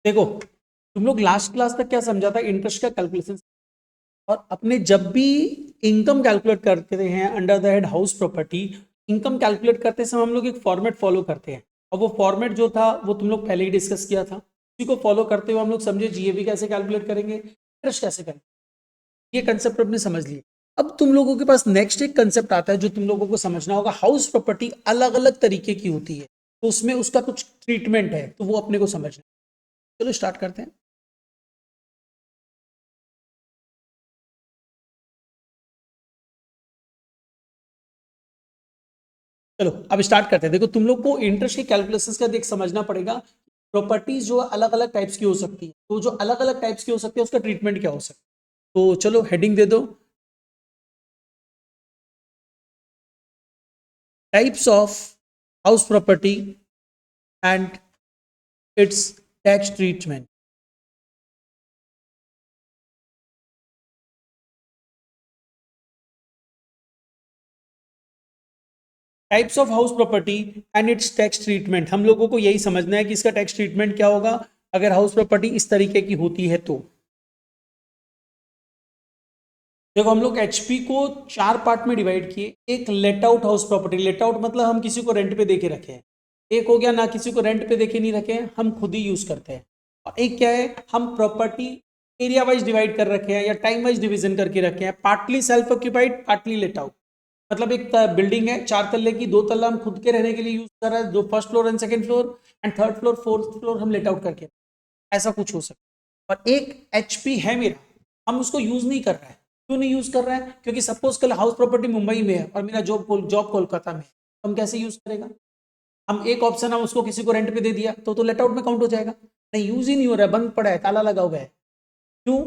देखो तुम लोग लास्ट क्लास तक क्या समझा था, इंटरेस्ट का कैलकुलेशन। और अपने जब भी इनकम कैलकुलेट करते हैं under the head house property, income calculate करते समय हम लोग एक फॉर्मेट फॉलो करते हैं। और वो फॉर्मेट जो था वो तुम लोग पहले ही डिस्कस किया था, उसी को फॉलो करते हुए हम लोग समझे जीएबी कैसे कैलकुलेट करेंगे, इंटरेस्ट कैसे करेंगे। ये कंसेप्ट अपने समझ लिए। अब तुम लोगों के पास नेक्स्ट एक कंसेप्ट आता है जो तुम लोगों को समझना होगा। हाउस प्रॉपर्टी अलग अलग तरीके की होती है, तो उसमें उसका कुछ ट्रीटमेंट है, तो वो अपने को समझना है। चलो स्टार्ट करते हैं। चलो अब स्टार्ट करते हैं। देखो तुम लोग को इंटरेस्ट के कैलकुलेशंस का देख समझना पड़ेगा। प्रॉपर्टीज जो अलग अलग टाइप्स की हो सकती है, तो जो अलग अलग टाइप्स की हो सकती है उसका ट्रीटमेंट क्या हो सकता है। तो चलो हेडिंग दे दो, types of house property and it's tax treatment. Types of house property and it's tax treatment, हम लोगों को यही समझना है कि इसका टैक्स ट्रीटमेंट क्या होगा अगर हाउस प्रॉपर्टी इस तरीके की होती है तो। देखो हम लोग एचपी को चार पार्ट में डिवाइड किए। एक late out house property, late out मतलब हम किसी को रेंट पे देके रखे हैं। एक हो गया ना किसी को रेंट पे देके नहीं रखे हैं, हम खुद ही यूज करते हैं। और एक क्या है, हम प्रॉपर्टी एरिया वाइज डिवाइड कर रखे हैं या टाइम वाइज डिवीजन करके रखे हैं, partly self occupied partly late out. मतलब एक बिल्डिंग है चार तल्ले की, दो तल्ला हम खुद के रहने के लिए यूज कर रहे हैं, जो first floor and second floor and third floor fourth floor हम लेट आउट करके, ऐसा कुछ हो सकता है। और एक एचपी है मेरा, हम उसको यूज नहीं कर रहे हैं। क्यों नहीं यूज कर रहे हैं, क्योंकि सपोज कल हाउस प्रॉपर्टी मुंबई में है और मेरा जॉब जॉब कोलकाता में है, तो हम कैसे यूज करेगा। हम एक ऑप्शन हम उसको किसी को रेंट पे दे दिया तो लेट आउट में काउंट हो जाएगा। नहीं, यूज ही नहीं हो रहा है, बंद पड़ा है, ताला लगा हुआ है। क्यों,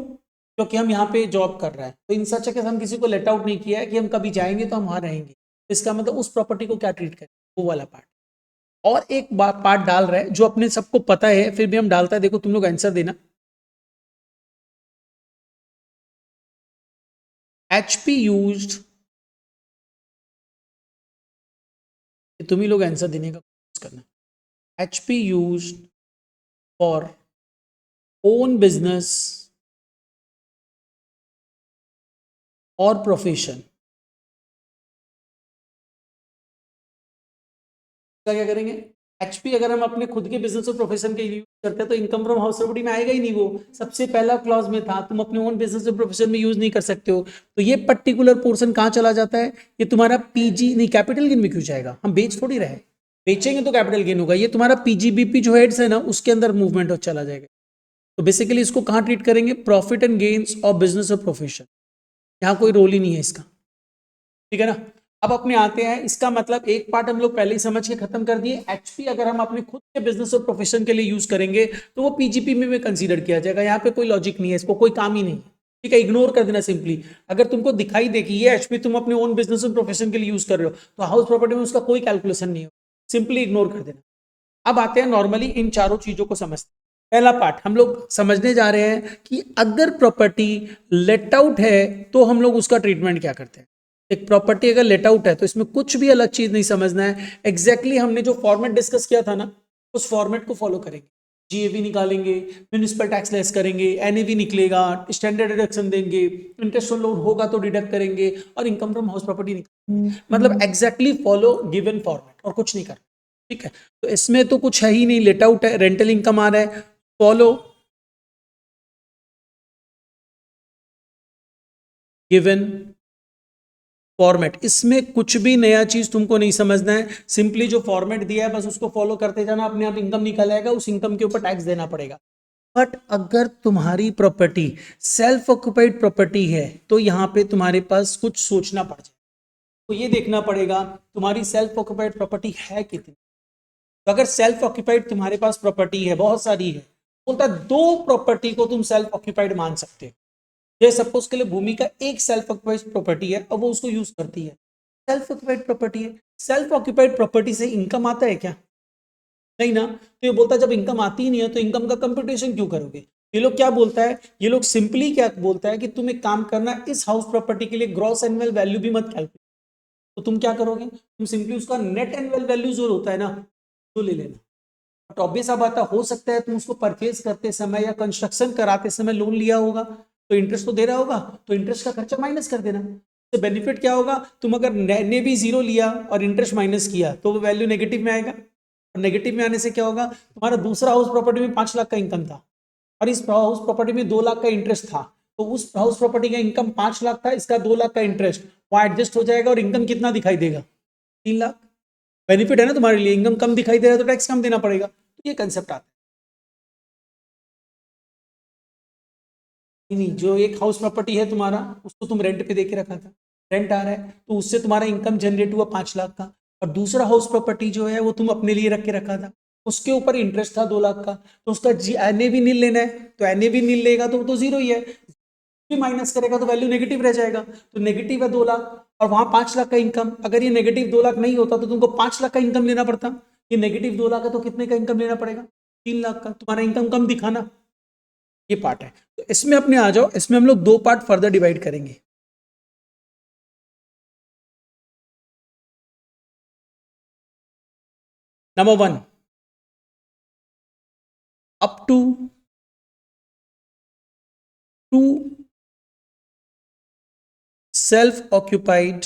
क्योंकि हम यहाँ पे जॉब कर रहे हैं। तो इन सच केस हम किसी को लेट आउट नहीं किया है कि हम कभी जाएंगे तो हम वहां रहेंगे। तो इसका मतलब उस प्रॉपर्टी को क्या ट्रीट करें, वो वाला पार्ट। और एक पार्ट डाल रहा है जो अपने सबको पता है फिर भी हम डालता है। देखो तुम लोग आंसर देना। एचपी यूज्ड, तुम ही लोग आंसर देने का कोशिश करना। HP used for own business और प्रोफेशन। क्या करेंगे, एचपी अगर हम अपने खुद के बिजनेस और प्रोफेशन के लिए यूज करते हैं तो इनकम फ्रॉम हाउस प्रॉपर्टी में आएगा ही नहीं। वो सबसे पहला क्लॉज में था, तुम अपने ओन बिजनेस और प्रोफेशन में यूज नहीं कर सकते हो। तो ये पर्टिकुलर पोर्शन कहाँ चला जाता है, ये तुम्हारा पीजी नहीं, कैपिटल गेन में क्यों जाएगा, हम बेच थोड़ी रहे। बेचेंगे तो कैपिटल गेन होगा। ये तुम्हारा पीजीबीपी जो हेड्स है ना उसके अंदर मूवमेंट चला जाएगा। तो बेसिकली इसको कहाँ ट्रीट करेंगे, profit and gains of business और प्रोफेशन। यहाँ कोई रोल ही नहीं है इसका, ठीक है ना। अब अपने आते हैं, इसका मतलब एक पार्ट हम लोग पहले ही समझ के खत्म कर दिए। एचपी अगर हम अपने खुद के बिजनेस और प्रोफेशन के लिए यूज करेंगे तो वो पीजीपी में भी कंसीडर किया जाएगा। यहाँ पे कोई लॉजिक नहीं है, इसको कोई काम ही नहीं है, ठीक है, इग्नोर कर देना सिंपली। अगर तुमको दिखाई दे कि ये एचपी तुम अपने ओन बिजनेस और प्रोफेशन के लिए यूज कर रहे हो तो हाउस प्रॉपर्टी में उसका कोई कैलकुलेशन नहीं हो, सिंपली इग्नोर कर देना। अब आते हैं नॉर्मली इन चारों चीजों को समझते हैं। पहला पार्ट हम लोग समझने जा रहे हैं कि अगर प्रॉपर्टी लेट आउट है तो हम लोग उसका ट्रीटमेंट क्या करते हैं। एक प्रॉपर्टी अगर लेट आउट है तो इसमें कुछ भी अलग चीज नहीं समझना है, हमने जो फॉर्मेट डिस्कस किया था ना उस फॉर्मेट को फॉलो करेंगे। जीएवी निकालेंगे, म्यूनिसिपल टैक्स लेस करेंगे, एनएवी निकलेगा, स्टैंडर्ड डिडक्शन देंगे, इंटरेस्ट ऑन लोन होगा तो डिडक्ट करेंगे, और इनकम फ्रॉम हाउस प्रॉपर्टी निकालेंगे। मतलब एग्जैक्टली फॉलो गिवन फॉर्मेट और कुछ नहीं करना, ठीक है। तो इसमें तो कुछ है ही नहीं, लेट आउट है, रेंटल इनकम आ रहा है, फॉलो गिवन फॉर्मेट। इसमें कुछ भी नया चीज तुमको नहीं समझना है, सिंपली जो फॉर्मेट दिया है बस उसको फॉलो करते जाना, अपने आप इनकम निकल आएगा, उस इनकम के ऊपर टैक्स देना पड़ेगा। बट अगर तुम्हारी प्रॉपर्टी सेल्फ ऑक्युपाइड प्रॉपर्टी है तो यहां पे तुम्हारे पास कुछ सोचना पड़ जाए। तो ये देखना पड़ेगा तुम्हारी सेल्फ ऑक्युपाइड प्रॉपर्टी है कितनी। तो अगर सेल्फ ऑक्युपाइड तुम्हारे पास प्रॉपर्टी है, बहुत सारी है, बोलता है दो प्रॉपर्टी को तुम सेल्फ ऑक्युपाइड मान सकते हो। ये सपोज के लिए भूमि का एक सेल्फ ऑक्युपाइड प्रॉपर्टी है और वो उसको यूज करती है, सेल्फ ऑक्युपाइड प्रॉपर्टी है। सेल्फ ऑक्युपाइड प्रॉपर्टी से इनकम आता है क्या, नहीं ना। तो ये बोलता है जब इनकम आती ही नहीं है तो इनकम का कंप्यूटेशन क्यों करोगे। ये लोग क्या बोलता है, ये लोग सिंपली क्या बोलता है कि तुम एक काम करना, इस हाउस प्रॉपर्टी के लिए ग्रॉस एनुअल वैल्यू भी मत कैलकुलेट। तो तुम क्या करोगे, तुम सिंपली उसका नेट एनुअल वैल्यू जो होता है ना तो ले लेना। बट ऑब्वियस सा बात है, हो सकता है तुम उसको परचेज करते समय या कंस्ट्रक्शन कराते समय लोन लिया होगा, तो इंटरेस्ट तो दे रहा होगा, तो इंटरेस्ट का खर्चा माइनस कर देना। तो बेनिफिट क्या होगा, तुम अगर ने भी जीरो लिया और इंटरेस्ट माइनस किया तो वो वैल्यू नेगेटिव में आएगा, और नेगेटिव में आने से क्या होगा, तुम्हारा दूसरा हाउस प्रॉपर्टी में 5 लाख का इनकम था और इस हाउस प्रॉपर्टी में 2 लाख का इंटरेस्ट था, तो उस हाउस प्रॉपर्टी का इनकम 5 लाख था, इसका 2 लाख का इंटरेस्ट वहां एडजस्ट हो जाएगा और इनकम कितना दिखाई देगा, 3 लाख। बेनिफिट है ना तुम्हारे लिए, इनकम कम दिखाई दे रहा है तो टैक्स कम देना पड़ेगा। तो ये कंसेप्ट आता है। नहीं, जो एक हाउस प्रॉपर्टी है तुम्हारा, उसको तुम रेंट पे दे के रखा था, रेंट आ रहा है तो उससे तुम्हारा इनकम जनरेट हुआ 5 लाख का, और दूसरा हाउस प्रॉपर्टी जो है वो तुम अपने लिए रख के रखा था, उसके ऊपर इंटरेस्ट था 2 लाख का, तो उसका एनए भी नील लेना है, तो एनए भी नील लेगा तो वो तो जीरो ही है, भी माइनस करेगा तो वैल्यू नेगेटिव रह जाएगा, तो नेगेटिव है 2 लाख और वहां 5 लाख का इनकम, अगर ये नेगेटिव 2 लाख नहीं होता तो तुमको 5 लाख का इनकम लेना पड़ता, ये नेगेटिव 2 लाख है तो कितने का इनकम लेना पड़ेगा, 3 लाख का, तुम्हारा इनकम कम दिखाना, ये पार्ट है। तो इसमें अपने आ जाओ, इसमें हम लोग 2 पार्ट फर्दर डिवाइड करेंगे। Number 1, up to 2 self occupied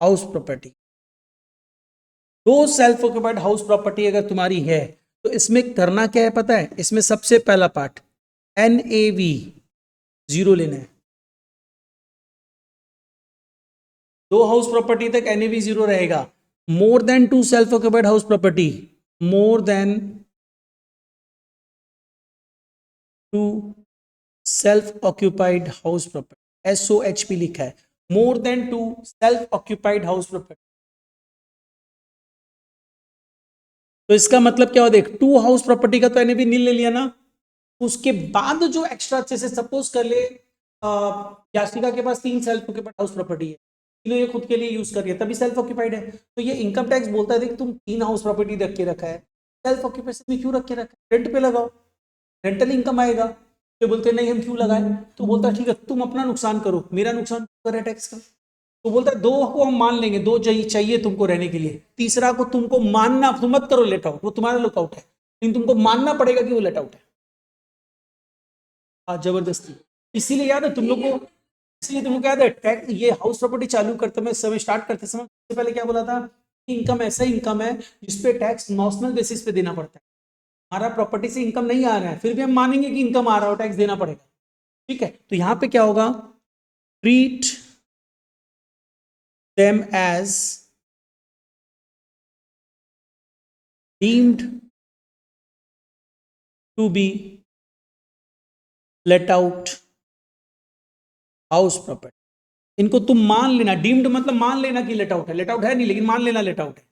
house property. 2 self occupied house property अगर तुम्हारी है तो इसमें करना क्या है पता है, इसमें सबसे पहला पार्ट एनएवी जीरो लेना है। 2 हाउस प्रॉपर्टी तक एनएवी जीरो रहेगा, मोर than 2 self occupied house property, मोर than 2 self occupied house property, SOHP लिखा है, मोर than 2 self occupied house property. तो इसका मतलब क्या हो, देख 2 हाउस प्रॉपर्टी का तो एनएवी नील ले लिया ना, उसके बाद जो एक्स्ट्रा अच्छे से सपोज कर ले याशिका के पास 3 सेल्फ ऑक्यूपाइड हाउस प्रॉपर्टी है, तीनों ये खुद के लिए यूज कर रही है तभी सेल्फ ऑक्यूपाइड है, तो ये इनकम टैक्स बोलता है देख तुम 3 हाउस प्रॉपर्टी रख के रखा है, सेल्फ ऑक्यूपेशन में क्यों रख के रखा है, रेंट पे लगाओ, रेंटल इनकम आएगा। तो बोलते नहीं हम क्यों लगाए, तो बोलता ठीक है तुम अपना नुकसान करो, मेरा नुकसान करे टैक्स का, तो बोलता है 2 को हम मान लेंगे, 2 चाहिए तुमको रहने के लिए, तीसरा को तुमको मानना, तुम मत करो लेट आउट, वो तुम्हारा लुकआउट है, लेकिन तुमको मानना पड़ेगा कि वो लेट आउट है। जबरदस्ती, इसीलिए याद है तुम लोग को, इसलिए तुम लोग याद है टैक्स, ये हाउस प्रॉपर्टी चालू करते समय, समय स्टार्ट करते समय सबसे पहले क्या बोला था, इनकम ऐसा इनकम है जिसपे टैक्स नॉमिनल बेसिस पे देना पड़ता है, हमारा प्रॉपर्टी से इनकम नहीं आ रहा है फिर भी हम मानेंगे कि इनकम आ रहा हो, टैक्स देना पड़ेगा, ठीक है। तो यहां पे क्या होगा, treat them as deemed to be let out house property, इनको तुम मान लेना, डीम्ड मतलब मान लेना कि लेट आउट है, लेट आउट है नहीं लेकिन मान लेना लेट आउट है।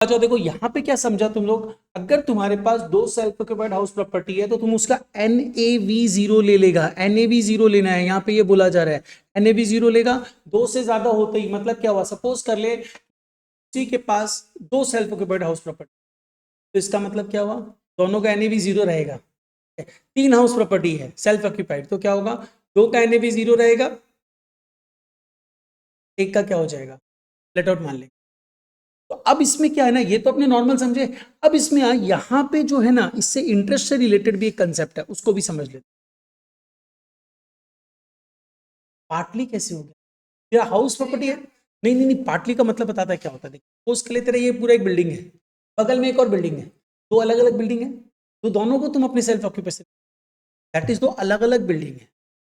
अच्छा देखो यहां पे क्या समझा तुम लोग, अगर तुम्हारे पास 2 सेल्फ ऑक्यूपाइड हाउस प्रॉपर्टी है तो तुम उसका एनएवी जीरो ले लेगा, एनएवी जीरो लेना है, यहां पे ये बोला जा रहा है एनएवी जीरो लेगा, 2 से ज्यादा होते ही, मतलब क्या हुआ, सपोज कर ले किसी के पास 2 सेल्फ ऑक्यूपाइड हाउस प्रॉपर्टी, तो इसका मतलब क्या हुआ, दोनों का एनएवी जीरो रहेगा, 3 हाउस प्रॉपर्टी है सेल्फ ऑक्यूपाइड तो क्या होगा, 2 का एनएवी जीरो रहेगा, एक का क्या हो जाएगा, लेट आउट मान लेंगे। तो अब इसमें क्या है ना, ये तो अपने नॉर्मल समझे, अब इसमें यहां पे जो है ना, इससे इंटरेस्ट से रिलेटेड भी एक कंसेप्ट है, उसको भी समझ लेते। पार्टली कैसे हो गया, तेरा हाउस प्रॉपर्टी है, नहीं नहीं नहीं, पार्टली का मतलब बताता है क्या होता है, देखो उसके लिए तेरा ये पूरा एक बिल्डिंग है, बगल में एक और बिल्डिंग है, 2 अलग अलग बिल्डिंग है, तो दोनों को तुम अपने सेल्फ ऑक्यूपेशन, दैट इज 2 अलग अलग बिल्डिंग है,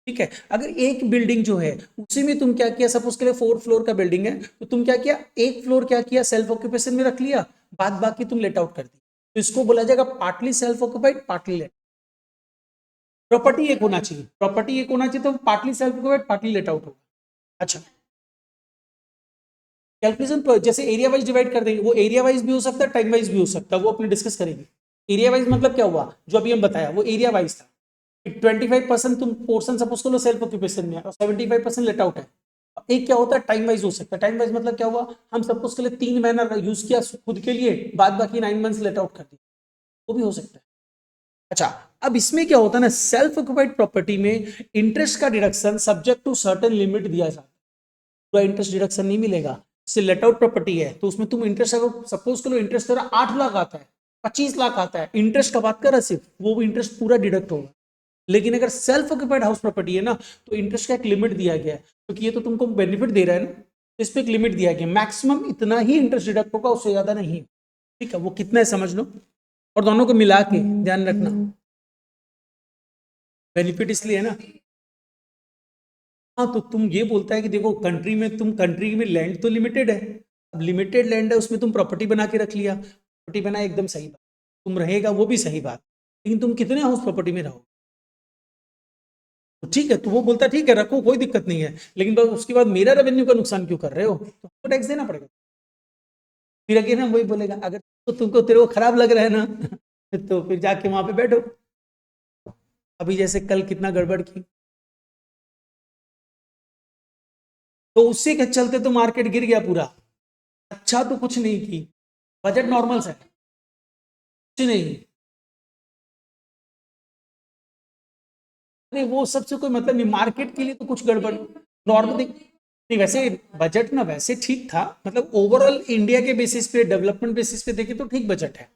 ठीक है। अगर एक बिल्डिंग जो है उसी में तुम क्या किया, सपोज के लिए 4 फ्लोर का बिल्डिंग है, तो तुम क्या किया, एक फ्लोर क्या किया सेल्फ ऑक्यूपेशन में रख लिया, बाद बाकी तुम लेट आउट कर दी, तो इसको बोला जाएगा partly self occupied partly late, property एक होना चाहिए, प्रॉपर्टी एक होना चाहिए, तो partly self occupied partly let out होगा। अच्छा कैलकुलेशन जैसे एरिया वाइज डिवाइड कर देंगे, वो एरिया वाइज भी हो सकता है, टाइम वाइज भी हो सकता है, वो अपने डिस्कस करेंगे। एरिया वाइज मतलब क्या हुआ, जो अभी हम बताया वो एरिया वाइज था, 25% तुम पोर्शन सपोज करो सेल्फ ऑक्यूपेशन में और 75% लेट आउट है। एक क्या होता है टाइम वाइज हो सकता है, टाइम वाइज मतलब क्या हुआ, हम सपोज के लिए 3 महीना यूज किया खुद के लिए, बाद बाकी 9 मंथ्स लेट आउट कर दिया, वो भी हो सकता है। अच्छा अब इसमें क्या होता है ना, सेल्फ ऑक्यूपाइड प्रॉपर्टी में इंटरेस्ट का deduction subject to certain limit दिया जाता है, पूरा इंटरेस्ट डिडक्शन नहीं मिलेगा, जैसे लेट आउट प्रॉपर्टी है तो उसमें तुम इंटरेस्ट, अगर सपोज करो इंटरेस्ट तेरा 8 लाख आता है, 25 लाख आता है, इंटरेस्ट का बात कर रहा सिर्फ, वो इंटरेस्ट पूरा डिडक्ट होगा। लेकिन अगर सेल्फ ऑक्यूपाइड हाउस प्रॉपर्टी है ना, तो इंटरेस्ट का एक लिमिट दिया गया है, क्योंकि ये तो तुमको बेनिफिट दे रहा है ना, तो इस पर एक लिमिट दिया गया, मैक्सिमम इतना ही इंटरेस्ट डिडक्ट होगा, उससे ज्यादा नहीं। ठीक है, वो कितना है समझ लो, और दोनों को मिला के ध्यान रखना, बेनिफिट इसलिए है ना। हाँ, तो तुम ये बोलता है कि देखो कंट्री में, तुम कंट्री में लैंड तो लिमिटेड है, अब लिमिटेड लैंड है उसमें तुम प्रॉपर्टी बना के रख लिया, प्रॉपर्टी बना एकदम सही बात, तुम रहेगा वो भी सही बात, लेकिन तुम कितने हाउस प्रॉपर्टी में रहो, तो ठीक है, तो वो बोलता है ठीक है रखो कोई दिक्कत नहीं है, लेकिन बस उसके बाद मेरा रेवेन्यू का नुकसान क्यों कर रहे हो, तो हमको टैक्स देना पड़ेगा। फिर अगेन हम वही बोलेगा, अगर तो तुमको तेरे को खराब लग रहा है ना तो फिर जाके वहां पे बैठो। अभी जैसे कल कितना गड़बड़ की, तो उसी के चलते तो मार्केट गिर गया पूरा। अच्छा तो कुछ नहीं की, बजट नॉर्मल से कुछ नहीं, अरे वो सबसे कोई मतलब नहीं, मार्केट के लिए तो कुछ गड़बड़ नॉर्मल नहीं। वैसे बजट ना वैसे ठीक था, मतलब ओवरऑल इंडिया के बेसिस पे, डेवलपमेंट बेसिस पे देखे तो ठीक बजट है।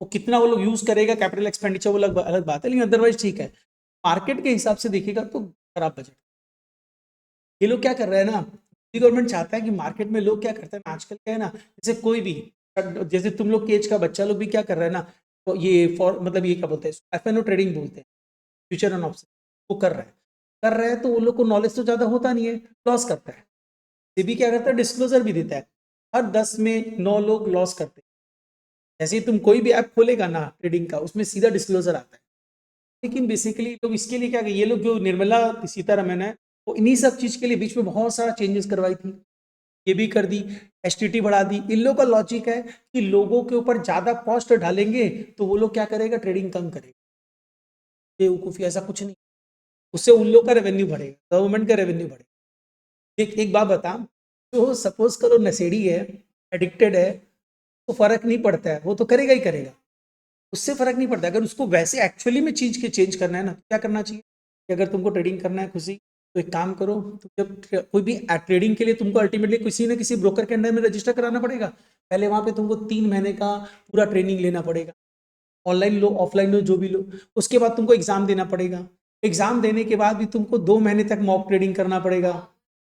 वो कितना वो लोग यूज करेगा कैपिटल एक्सपेंडिचर वो अलग अलग बात है, लेकिन अदरवाइज ठीक है। मार्केट के हिसाब से देखिएगा तो खराब बजट। ये लोग क्या कर रहे हैं ना, गवर्नमेंट चाहता है कि मार्केट में लोग क्या करते हैं आजकल, क्या है ना, जैसे कोई भी, जैसे तुम लोग के एज का बच्चा लोग भी क्या कर रहा है ना, तो ये फॉर मतलब ये क्या बोलते हैं, एफएनओ ट्रेडिंग बोलते हैं, फ्यूचर एंड ऑप्शन, वो कर रहे हैं तो वो लोग को नॉलेज तो ज्यादा होता नहीं है, लॉस करता है। सेबी क्या करता है, डिस्क्लोजर भी देता है, हर 10 में 9 लोग लॉस करते हैं। जैसे ही तुम कोई भी ऐप खोलेगा ना ट्रेडिंग का, उसमें सीधा डिस्क्लोजर आता है। लेकिन बेसिकली लोग इसके लिए क्या, ये लोग जो निर्मला सीतारमन है, वो इन्हीं सब चीज के लिए बीच में बहुत सारा चेंजेस करवाई थी, ये भी कर दी, एसटीटी बढ़ा दी। इन लोगों का लॉजिक है कि लोगों के ऊपर ज्यादा कॉस्ट डालेंगे तो वो लोग क्या करेगा, ट्रेडिंग कम करेगा। बेवकूफी, ऐसा कुछ नहीं, उससे उन लोग का रेवेन्यू बढ़ेगा, गवर्नमेंट का रेवेन्यू बढ़ेगा। एक बात बता, तो सपोज करो नशेड़ी है, एडिक्टेड है, तो फर्क नहीं पड़ता है, वो तो करेगा ही करेगा, उससे फर्क नहीं पड़ता। अगर उसको वैसे एक्चुअली में चीज के चेंज करना है ना, तो क्या करना चाहिए कि अगर तुमको ट्रेडिंग करना है खुशी, तो एक काम करो, तो जब कोई भी ट्रेडिंग के लिए तुमको अल्टीमेटली किसी न किसी ब्रोकर के अंडर में रजिस्टर कराना पड़ेगा। पहले वहां पे तुमको 3 महीने का पूरा ट्रेनिंग लेना पड़ेगा, ऑनलाइन लो ऑफलाइन लो जो भी लो। उसके बाद तुमको एग्जाम देना पड़ेगा, एग्जाम देने के बाद भी तुमको 2 महीने तक मॉक ट्रेडिंग करना पड़ेगा।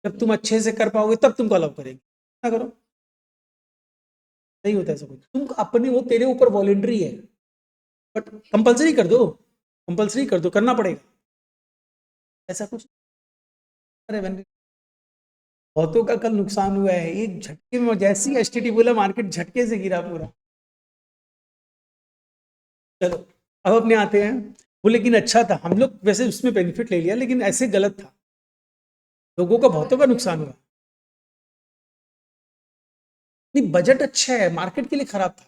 जब तुम अच्छे से कर पाओगे तब तुमको अलाउ करेंगे, ना करो, नहीं होता ऐसा कुछ, तुम अपने, वो तेरे ऊपर वॉलेंट्री है, बट कंपलसरी कर दो, कंपलसरी कर दो, करना पड़ेगा, ऐसा कुछ। अरे बंदे, बहुतों का कल नुकसान हुआ है एक झटके में, जैसी एसटीटी बोला मार्केट झटके से गिरा पूरा। चलो, अब अपने आते हैं, वो लेकिन अच्छा था, हम लोग वैसे उसमें बेनिफिट ले लिया, लेकिन ऐसे गलत था, लोगों का बहुतों का नुकसान हुआ। नहीं, बजट अच्छा है, मार्केट के लिए खराब था,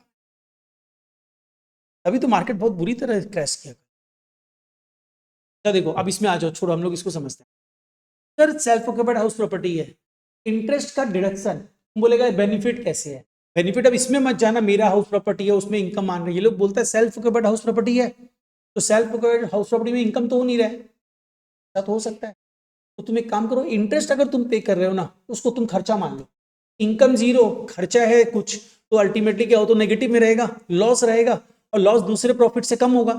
अभी तो मार्केट बहुत बुरी तरह क्रैश किया। अच्छा देखो, अब इसमें आ जाओ, छोड़ो हम लोग इसको समझते हैं। Sir self occupied house property है, इंटरेस्ट का डिडक्शन, बोलेगा बेनिफिट कैसे है, बेनिफिट अब इसमें मत जाना मेरा हाउस प्रॉपर्टी है उसमें इनकम मान रही है, ये लोग बोलते हैं सेल्फ ऑक्यूपाइड हाउस प्रॉपर्टी है, तो सेल्फ ऑक्यूपाइड हाउस प्रॉपर्टी में इनकम तो हो नहीं रहा है, ऐसा तो हो सकता है। तो तुम एक काम करो, इंटरेस्ट अगर तुम पे कर रहे हो ना, तो उसको तुम खर्चा मान लो, इनकम जीरो, खर्चा है कुछ, तो अल्टीमेटली क्या हो, तो नेगेटिव में रहेगा, लॉस रहेगा, और लॉस दूसरे प्रॉफिट से कम होगा,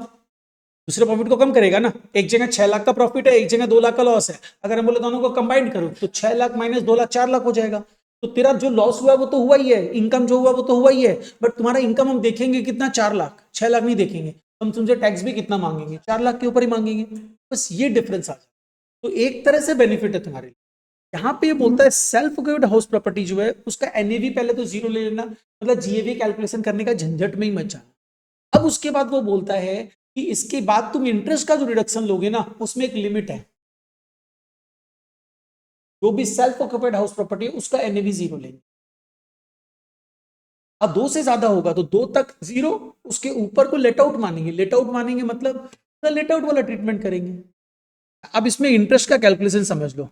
दूसरे प्रॉफिट को कम करेगा ना। एक जगह 6 लाख का प्रॉफिट है, एक जगह 2 लाख का लॉस है, अगर हम बोले दोनों को कंबाइंड करो तो 6 लाख माइनस 2 लाख 4 लाख हो जाएगा। तो तेरा जो लॉस हुआ वो तो हुआ ही है, इनकम जो हुआ वो तो हुआ ही है, बट तुम्हारा इनकम हम देखेंगे कितना, 4 लाख, 6 लाख नहीं देखेंगे हम, तुमसे टैक्स भी कितना मांगेंगे, 4 लाख के ऊपर ही मांगेंगे, बस ये डिफरेंस आ जाए। तो एक तरह से बेनिफिट है तुम्हारे लिए। यहाँ पे ये बोलता है सेल्फ गिव्ड हाउस प्रॉपर्टी जो है उसका एनएवी पहले तो जीरो ले लेना, मतलब जीएवी कैलकुलेशन करने का झंझट में ही मत जाना। अब उसके बाद वो बोलता है कि इसके बाद तुम इंटरेस्ट का जो रिडक्शन लोगे ना, उसमें एक लिमिट है, जो भी सेल्फ ऑक्यूपाइड हाउस प्रॉपर्टी है उसका एनएवी जीरो लेंगे। अब 2 से ज्यादा होगा तो 2 तक जीरो, उसके ऊपर को लेट आउट मानेंगे, लेट आउट मानेंगे मतलब लेट आउट वाला ट्रीटमेंट करेंगे। अब इसमें इंटरेस्ट का कैलकुलेशन समझ लो,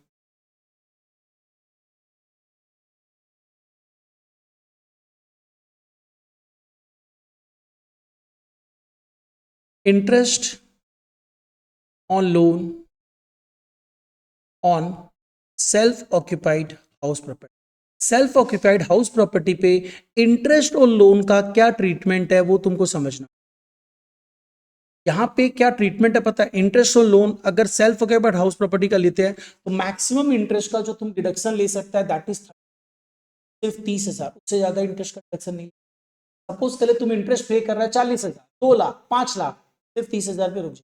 interest on loan on self occupied house property, self occupied house property पे इंटरेस्ट और लोन का क्या ट्रीटमेंट है वो तुमको समझना। यहां पे क्या ट्रीटमेंट है पता है, इंटरेस्ट और लोन अगर सेल्फ ऑक्यूपाइड हाउस प्रॉपर्टी का लेते हैं तो मैक्सिमम इंटरेस्ट का जो तुम डिडक्शन ले सकता है दैट इज सिर्फ 30,000, उससे ज्यादा इंटरेस्ट का डिडक्शन नहीं। सपोज करें तुम इंटरेस्ट पे कर रहा है 40,000, 2 लाख, 5 लाख, सिर्फ 30,000 पे रुक जाए,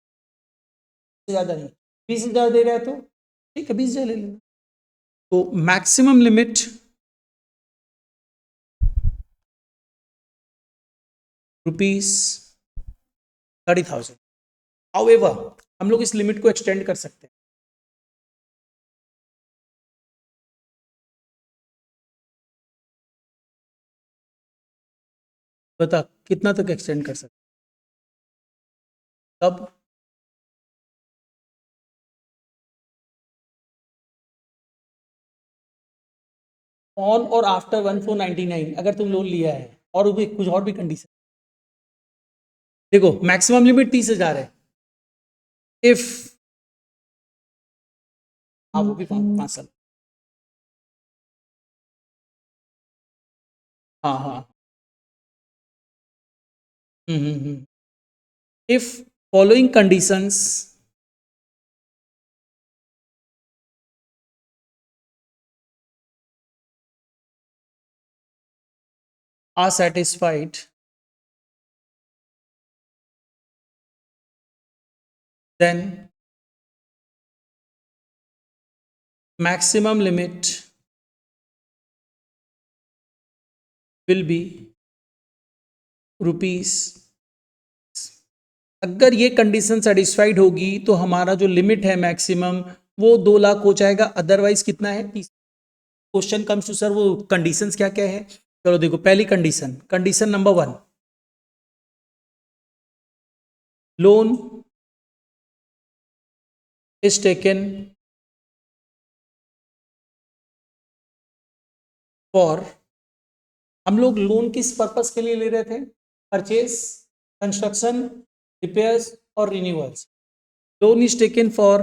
ज्यादा नहीं। 20,000 दे रहा है तो ठीक है 20,000 ले लेना। तो मैक्सिमम लिमिट ₹30,000। हाउएवर हम लोग इस लिमिट को एक्सटेंड कर सकते हैं। बता कितना तक एक्सटेंड कर सकते हैं? कब? ऑन और आफ्टर 1499 अगर तुम लोन लिया है और भी कुछ और भी कंडीशन। देखो मैक्सिमम लिमिट 30,000 है। इफ हाँ वो भी 5 साल। हाँ हाँ। If following conditions are satisfied, then maximum limit will be rupees. अगर ये कंडीशन सेटिस्फाइड होगी तो हमारा जो लिमिट है मैक्सिमम वो 2 लाख हो जाएगा, अदरवाइज कितना है 30। क्वेश्चन कम्स टू सर वो कंडीशंस क्या क्या है। चलो देखो पहली condition, condition number 1, loan is taken for, हम लोग लोन किस पर्पस के लिए ले रहे थे, परचेज, कंस्ट्रक्शन, रिपेयर्स और renewals. Loan is taken for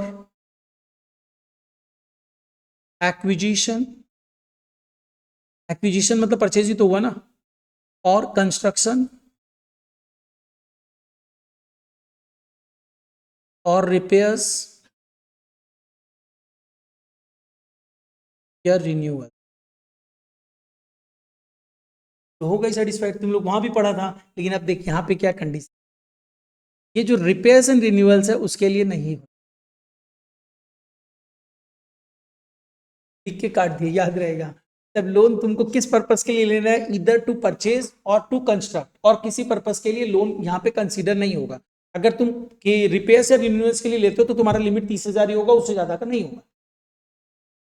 acquisition, acquisition मतलब परचेज ही तो हुआ ना, और कंस्ट्रक्शन और रिपेयर्स या रिन्यूअल। तो हो गई सेटिस्फाइड, तुम लोग वहां भी पढ़ा था। लेकिन अब देख यहाँ पे क्या कंडीशन, ये जो रिपेयर्स एंड रिन्यूअल्स है उसके लिए नहीं हो, लिख के काट दिए याद रहेगा। तब लोन तुमको किस पर्पस के लिए लेना है, इधर टू परचेज और टू कंस्ट्रक्ट, और किसी पर्पस के लिए लोन यहाँ पे कंसीडर नहीं होगा। अगर तुम रिपेयर्स या रिन्यूअल्स के लिए लेते हो तो तुम्हारा लिमिट 30,000 ही होगा, उससे ज्यादा का नहीं होगा।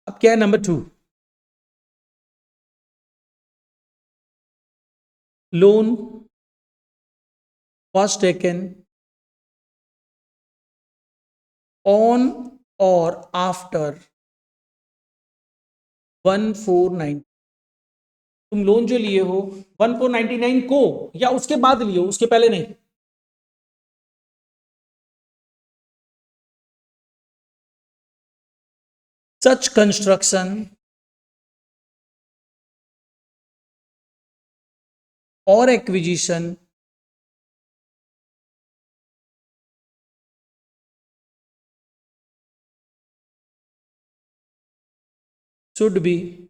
अब क्या है number 2, loan was taken on or after 1499। तुम लोन जो लिए हो 1499 को या उसके बाद लिए हो, उसके पहले नहीं। Such construction or acquisition should be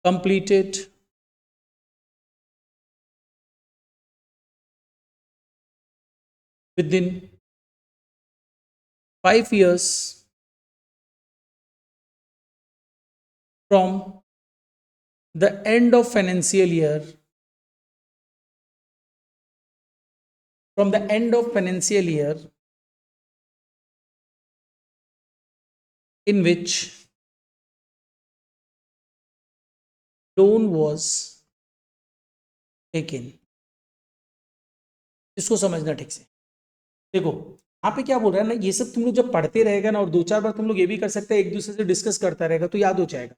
completed within 5 years from the end of financial year, from the end of financial year in which loan was taken। इसको समझना ठीक से। देखो यहाँ पे क्या बोल रहा है ना, ये सब तुम लोग जब पढ़ते रहेगा ना और 2-4 बार तुम लोग ये भी कर सकते हैं, एक दूसरे से डिस्कस करता रहेगा तो याद हो जाएगा।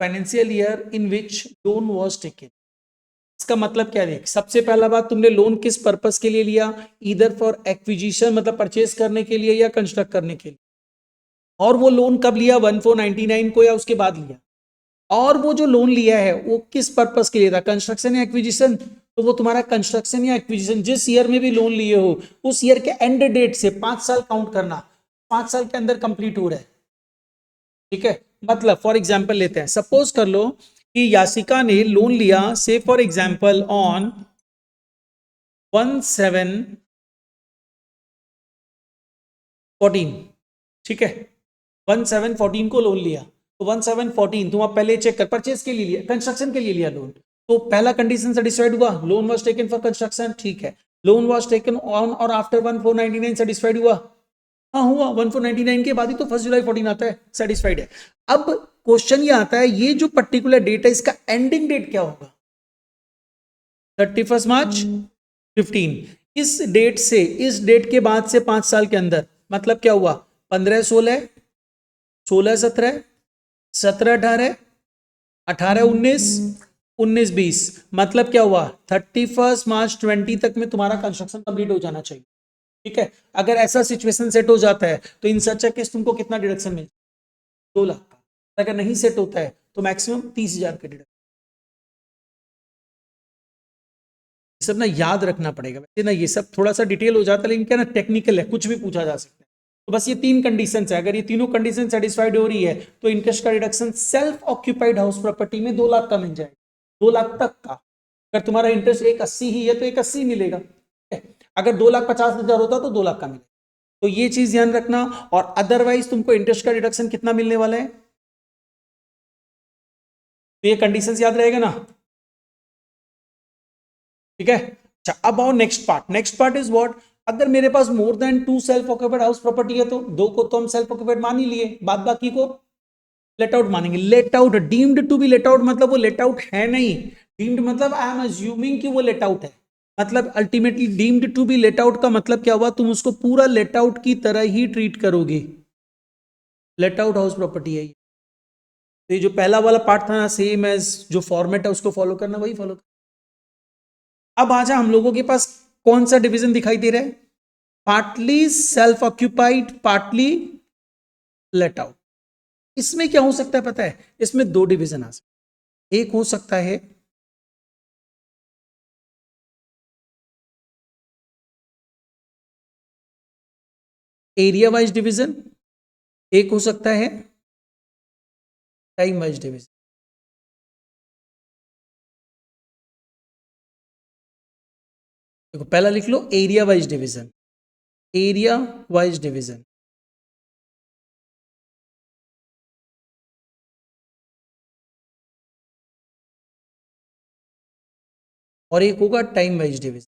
Financial year in which loan was taken, इसका मतलब क्या देख, सबसे पहला बात तुमने लोन किस पर्पस के लिए लिया, इधर फॉर एक्विजिशन मतलब परचेज करने के लिए या कंस्ट्रक्ट करने के लिए, और वो लोन कब लिया 1499 को या उसके बाद लिया। और वो जो लोन लिया है वो किस पर्पस के लिए था, कंस्ट्रक्शन या एक्विजिशन, तो वो तुम्हारा कंस्ट्रक्शन या एक्विजिशन, जिस ईयर में भी लोन लिए हो उस ईयर के एंड डेट से 5 साल काउंट करना, 5 साल के अंदर कंप्लीट हो रहा है, ठीक है। मतलब फॉर एग्जांपल लेते हैं, सपोज कर लो कि यासिका ने लोन लिया से फॉर एग्जांपल ऑन 1/7/14, ठीक है, 1/7/14 को लोन लिया, तो 1/7/14 तुम आप पहले चेक कर, परचेज के लिए लिया, कंस्ट्रक्शन के लिए लिया लोन, तो पहला कंडीशन सेटिस्फाइड हुआ, loan was taken for construction, ठीक है। लोन वाज टेकन ऑन और आफ्टर 1/4/99 सेटिस्फाइड हुआ, हाँ हुआ, 1/4/99 के बाद ही तो 1 जुलाई 14 आता है, सेटिस्फाइड है। अब क्वेश्चन ये आता है, ये जो पर्टिकुलर डेट है इसका एंडिंग डेट क्या होगा, 31 मार्च 15, इस डेट से, इस डेट के बाद से 5 साल के अंदर, मतलब क्या हुआ, 15/16, 16/17, 17/18, 18/19, 19/20, मतलब क्या हुआ, 31 मार्च 20 तक में तुम्हारा कंस्ट्रक्शन कंप्लीट हो जाना चाहिए, ठीक है। अगर ऐसा सिचुएशन सेट हो जाता है तो इन सच केस तुमको कितना डिडक्शन मिल, 2 लाख का, अगर नहीं सेट होता है तो मैक्सिमम 30,000 का डिडक्शन, सब ना याद रखना पड़ेगा, वैसे ना ये सब थोड़ा सा डिटेल हो जाता है लेकिन क्या ना टेक्निकल है, कुछ भी पूछा जा सकता है। तो बस ये 3 कंडीशन है, अगर ये तीनों कंडीशन सेटिस्फाइड हो रही है तो इंटरेस्ट का reduction self occupied house property में 2 लाख का मिल जाएगा, 2 लाख तक का। अगर तुम्हारा इंटरेस्ट 180 ही है तो 180 मिलेगा, अगर 2,50,000 होता तो 2 लाख का मिलेगा, तो ये चीज ध्यान रखना। और अदरवाइज तुमको इंटरेस्ट का रिडक्शन कितना मिलने वाला है, तो ये कंडीशंस याद रहेगा ना, ठीक है। अच्छा, अब आओ next part, next part is what, अगर मेरे पास more than 2 self occupied house property है तो 2 को तो हम सेल्फ ऑक्यूपाइड मान ही लिए, बाद बाकी को लेट आउट मानेंगे। Let out, deemed to be let out मतलब वो लेट आउट है नहीं, डीम्ड मतलब आई एम अज्यूमिंग कि वो लेट आउट है, मतलब ultimately deemed to be let out का मतलब क्या हुआ, तुम उसको पूरा लेट आउट की तरह ही ट्रीट करोगे, लेट आउट हाउस प्रॉपर्टी है ये। तो ये जो पहला वाला पार्ट था ना, सेम एज जो फॉर्मेट है उसको फॉलो करना, वही फॉलो करना। अब आजा हम लोगों के पास कौन सा डिवीजन दिखाई दे रहा है, partly self occupied, partly let out. इसमें क्या हो सकता है पता है, इसमें 2 डिवीजन आ सकते, एक हो सकता है एरिया वाइज डिवीजन, एक हो सकता है टाइम वाइज डिवीजन। देखो पहला लिख लो area wise division, area wise division, और एक होगा टाइम वाइज डिवीजन।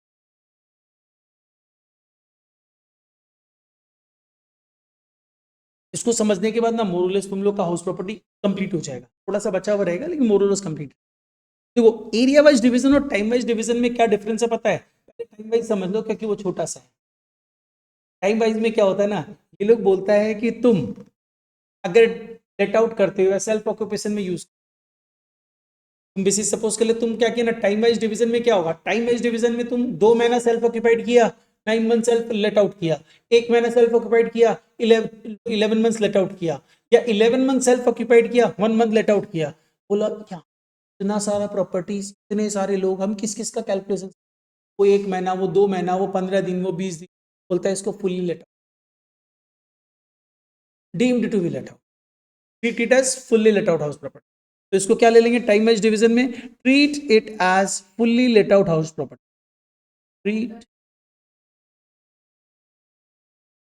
इसको समझने के बाद ना मोरलेस तुम लोग का हाउस प्रॉपर्टी कंप्लीट हो जाएगा, थोड़ा सा बचा हुआ रहेगा लेकिन मोरलेस कंप्लीट। देखो एरिया वाइज डिवीजन और टाइम वाइज डिवीजन में क्या डिफरेंस है पता है, टाइम वाइज समझ लो क्योंकि वो छोटा सा है। टाइम वाइज में क्या होता है ना, ये लोग बोलता है कि तुम अगर लेट आउट करते हो या सेल्फ ऑक्यूपेशन में यूज, तुम बेसिस सपोज कर ले, तुम क्या किया ना, टाइम वाइज डिवीजन में क्या होगा, टाइम वाइज डिवीजन में तुम 2 महीना सेल्फ ऑक्यूपाइड किया, 9 मंथ सेल्फ लेट आउट किया, 1 महीना सेल्फ ऑक्यूपाइड किया, 11 मंथ लेट आउट किया, या 11 मंथ सेल्फ ऑक्यूपाइड किया, 1 मंथ लेट आउट किया। बोला क्या, इतना सारा प्रॉपर्टीज, इतने सारे लोग, हम किस किस का कैलकुलेशन, वो 1 महीना, वो 2 महीना, वो 15 दिन, वो 20 दिन, बोलता है इसको fully let out, deemed to be let out, treat it as fully let out house property. तो इसको क्या ले लेंगे टाइम वाइज डिवीजन में, treat it as fully let out house property, treat,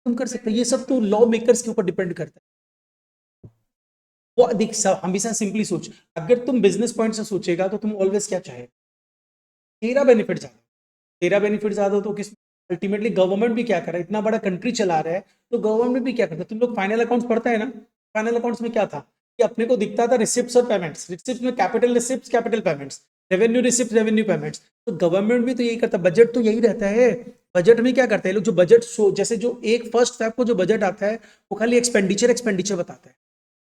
तुम कर सकते हो, ये सब तो लॉ मेकर्स के ऊपर डिपेंड करता है। वो देख हमेशा सिंपली सोच, अगर तुम बिजनेस पॉइंट से सोचेगा तो तुम ऑलवेज क्या चाहे, तेरा बेनिफिट ज्यादा, तेरा बेनिफिट ज्यादा हो तो किस, अल्टीमेटली गवर्नमेंट भी क्या कर रहा है, इतना बड़ा कंट्री चला रहा है तो गवर्नमेंट भी क्या करता है, तुम लोग फाइनल अकाउंट्स पढ़ता है ना, फाइनल अकाउंट्स में क्या था कि अपने को दिखता था रिसिप्ट्स और पेमेंट्स, रिसिप्ट्स में capital receipts, capital payments, revenue receipt, revenue payments, तो गवर्नमेंट भी तो यही करता है, बजट तो यही रहता है। बजट में क्या करते हैं लोग, जो बजट जैसे जो एक फर्स्ट फैब को जो बजट आता है वो खाली एक्सपेंडिचर एक्सपेंडिचर बताता है,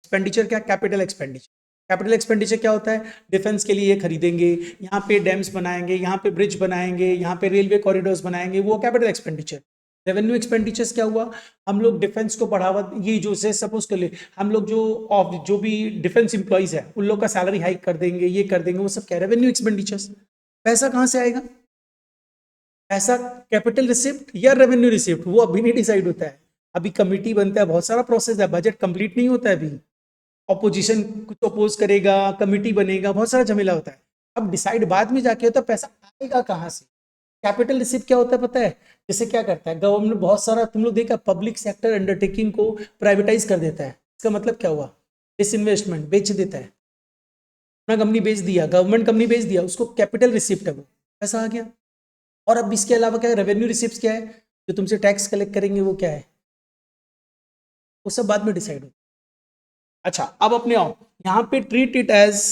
एक्सपेंडिचर क्या, कैपिटल एक्सपेंडिचर, कैपिटल एक्सपेंडिचर क्या होता है, डिफेंस के लिए ये खरीदेंगे, यहाँ पे डैम्स बनाएंगे, यहाँ पे ब्रिज बनाएंगे, यहाँ पे रेलवे कॉरिडोर्स बनाएंगे, वो कैपिटल एक्सपेंडिचर। रेवेन्यू एक्सपेंडिचर्स क्या हुआ, हम लोग डिफेंस को बढ़ावा, ये जो से सपोज कर ले हम लोग जो भी डिफेंस इंप्लॉइज है उन लोग का सैलरी हाइक कर देंगे, ये कर देंगे, वो सब क्या रेवेन्यू एक्सपेंडिचर्स। पैसा कहाँ से आएगा, पैसा कैपिटल रिसिप्ट या रेवेन्यू रिसिप्ट, वो अभी नहीं डिसाइड होता है, अभी कमिटी बनता है, बहुत सारा प्रोसेस है, बजट कंप्लीट नहीं होता है अभी, ऑपोजिशन कुछ अपोज करेगा, कमिटी बनेगा, बहुत सारा झमेला होता है, अब डिसाइड बाद में जाके होता है, पैसा आएगा कहाँ से। कैपिटल रिसिप्ट क्या होता है पता है, जैसे क्या करता है गवर्नमेंट, बहुत सारा तुम लोग देखा पब्लिक सेक्टर अंडरटेकिंग को प्राइवेटाइज कर देता है, इसका मतलब क्या हुआ, डिसइन्वेस्टमेंट, बेच देता है, अपना कंपनी बेच दिया, गवर्नमेंट कंपनी बेच दिया, उसको कैपिटल रिसिप्ट है, वो पैसा आ गया। और अब इसके अलावा क्या है, रेवेन्यू रिसिप्ट क्या है, जो तुमसे टैक्स कलेक्ट करेंगे वो क्या है, वो सब बाद में डिसाइड हो। अच्छा अब अपने आओ यहां पे treat it as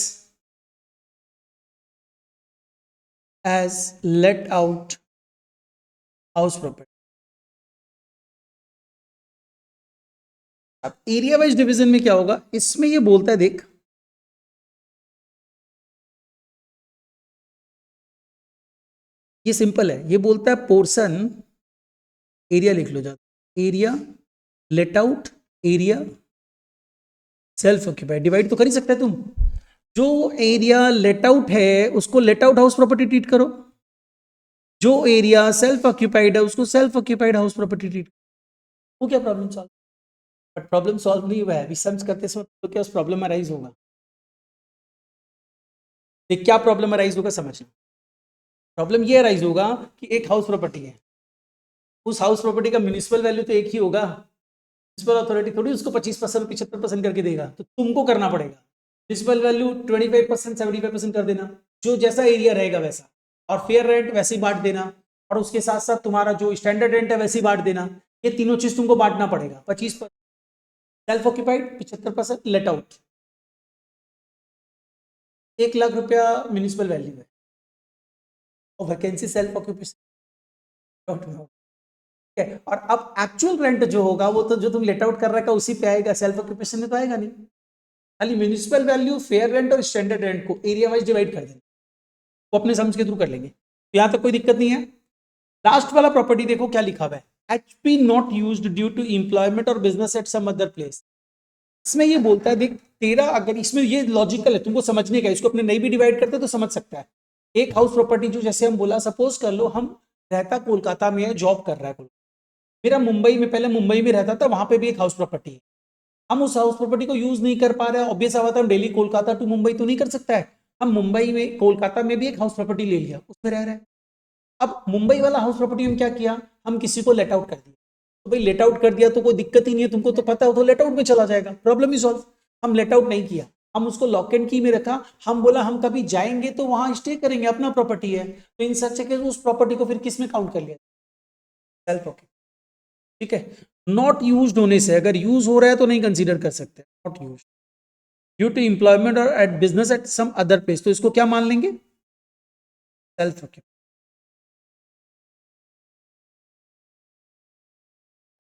let out house property. अब एरिया वाइज डिवीजन में क्या होगा, इसमें ये बोलता है देख, ये सिंपल है, ये बोलता है पोर्शन, एरिया लिख लो जाता, area let out, area self occupied, divide तो कर ही सकता है तुम, जो एरिया लेट आउट है उसको late out house property treat करो, जो एरिया सेल्फ ऑक्यूपाइड है उसको self occupied house property treat, वो क्या problem solve. But problem solve नहीं हुआ है अभी, समझ करते समय तो क्या उस प्रॉब्लम अराइज होगा, देख क्या प्रॉब्लम अराइज होगा समझना, प्रॉब्लम ये अराइज होगा कि एक हाउस प्रॉपर्टी है, उस हाउस प्रॉपर्टी का म्यूनिसिपल वैल्यू तो एक ही होगा, म्यूनिसिपल अथॉरिटी थोड़ी उसको 25% 75% करके देगा, तो तुमको करना पड़ेगा, म्यूनिसिपल वैल्यू 25% 75% कर देना, जो जैसा एरिया रहेगा वैसा, और फेयर रेंट वैसे ही बांट देना, और उसके साथ साथ तुम्हारा जो स्टैंडर्ड रेंट है वैसे ही बांट देना, ये तीनों चीज तुमको बांटना पड़ेगा, 25% self occupied, 75% let out, 1 lakh रुपया म्यूनिसिपल वैल्यू है, और वैकेंसी सेल्फ ऑक्यूपेशन है, और अब एक्चुअल रेंट जो होगा वो तो जो तुम लेट आउट कर रखा है उसी पे आएगा, सेल्फ ऑक्यूपेशन में तो आएगा नहीं, खाली म्यूनिसिपल वैल्यू फेयर रेंट और स्टैंडर्ड रेंट को एरिया वाइज डिवाइड कर देंगे, वो अपने समझ के थ्रू कर लेंगे, तो यहां तक कोई दिक्कत नहीं है। लास्ट वाला प्रॉपर्टी देखो क्या लिखा हुआ है, HP not used due to employment और business at some other place, इसमें ये बोलता है देख तेरा, अगर इसमें ये लॉजिकल है तुमको समझने का, इसको अपने नहीं भी डिवाइड करते तो समझ सकता है, एक हाउस प्रॉपर्टी जो जैसे हम बोला, सपोज कर लो हम रहता कोलकाता में है, जॉब कर रहा है, मेरा मुंबई में, पहले मुंबई में रहता था, वहां पे भी एक हाउस प्रॉपर्टी है, हम उस हाउस प्रॉपर्टी को यूज नहीं कर पा रहे हैं, ऑब्वियस बात है हम डेली कोलकाता टू मुंबई तो नहीं कर सकता है, हम मुंबई में कोलकाता में भी एक हाउस प्रॉपर्टी ले लिया, उसमें रह रहे हैं, अब मुंबई वाला हाउस प्रॉपर्टी में क्या किया, हम किसी को लेट आउट कर दिया, तो भाई लेट आउट कर दिया तो कोई दिक्कत ही नहीं है, तुमको तो पता हो तो लेट आउट में चला जाएगा, प्रॉब्लम ही सॉल्व। हम लेट आउट नहीं किया, हम उसको लॉक एंड की में रखा, हम बोला हम कभी जाएंगे तो वहां स्टे करेंगे, अपना प्रॉपर्टी है, तो इन सच केस उस प्रॉपर्टी को फिर किस में काउंट कर लिया, सेल्फ ओके, ठीक है। नॉट यूज होने से, अगर यूज हो रहा है तो नहीं कंसीडर कर सकते, not use due to employment और at business at some other place, तो इसको क्या मान लेंगे, सेल्फ ओके,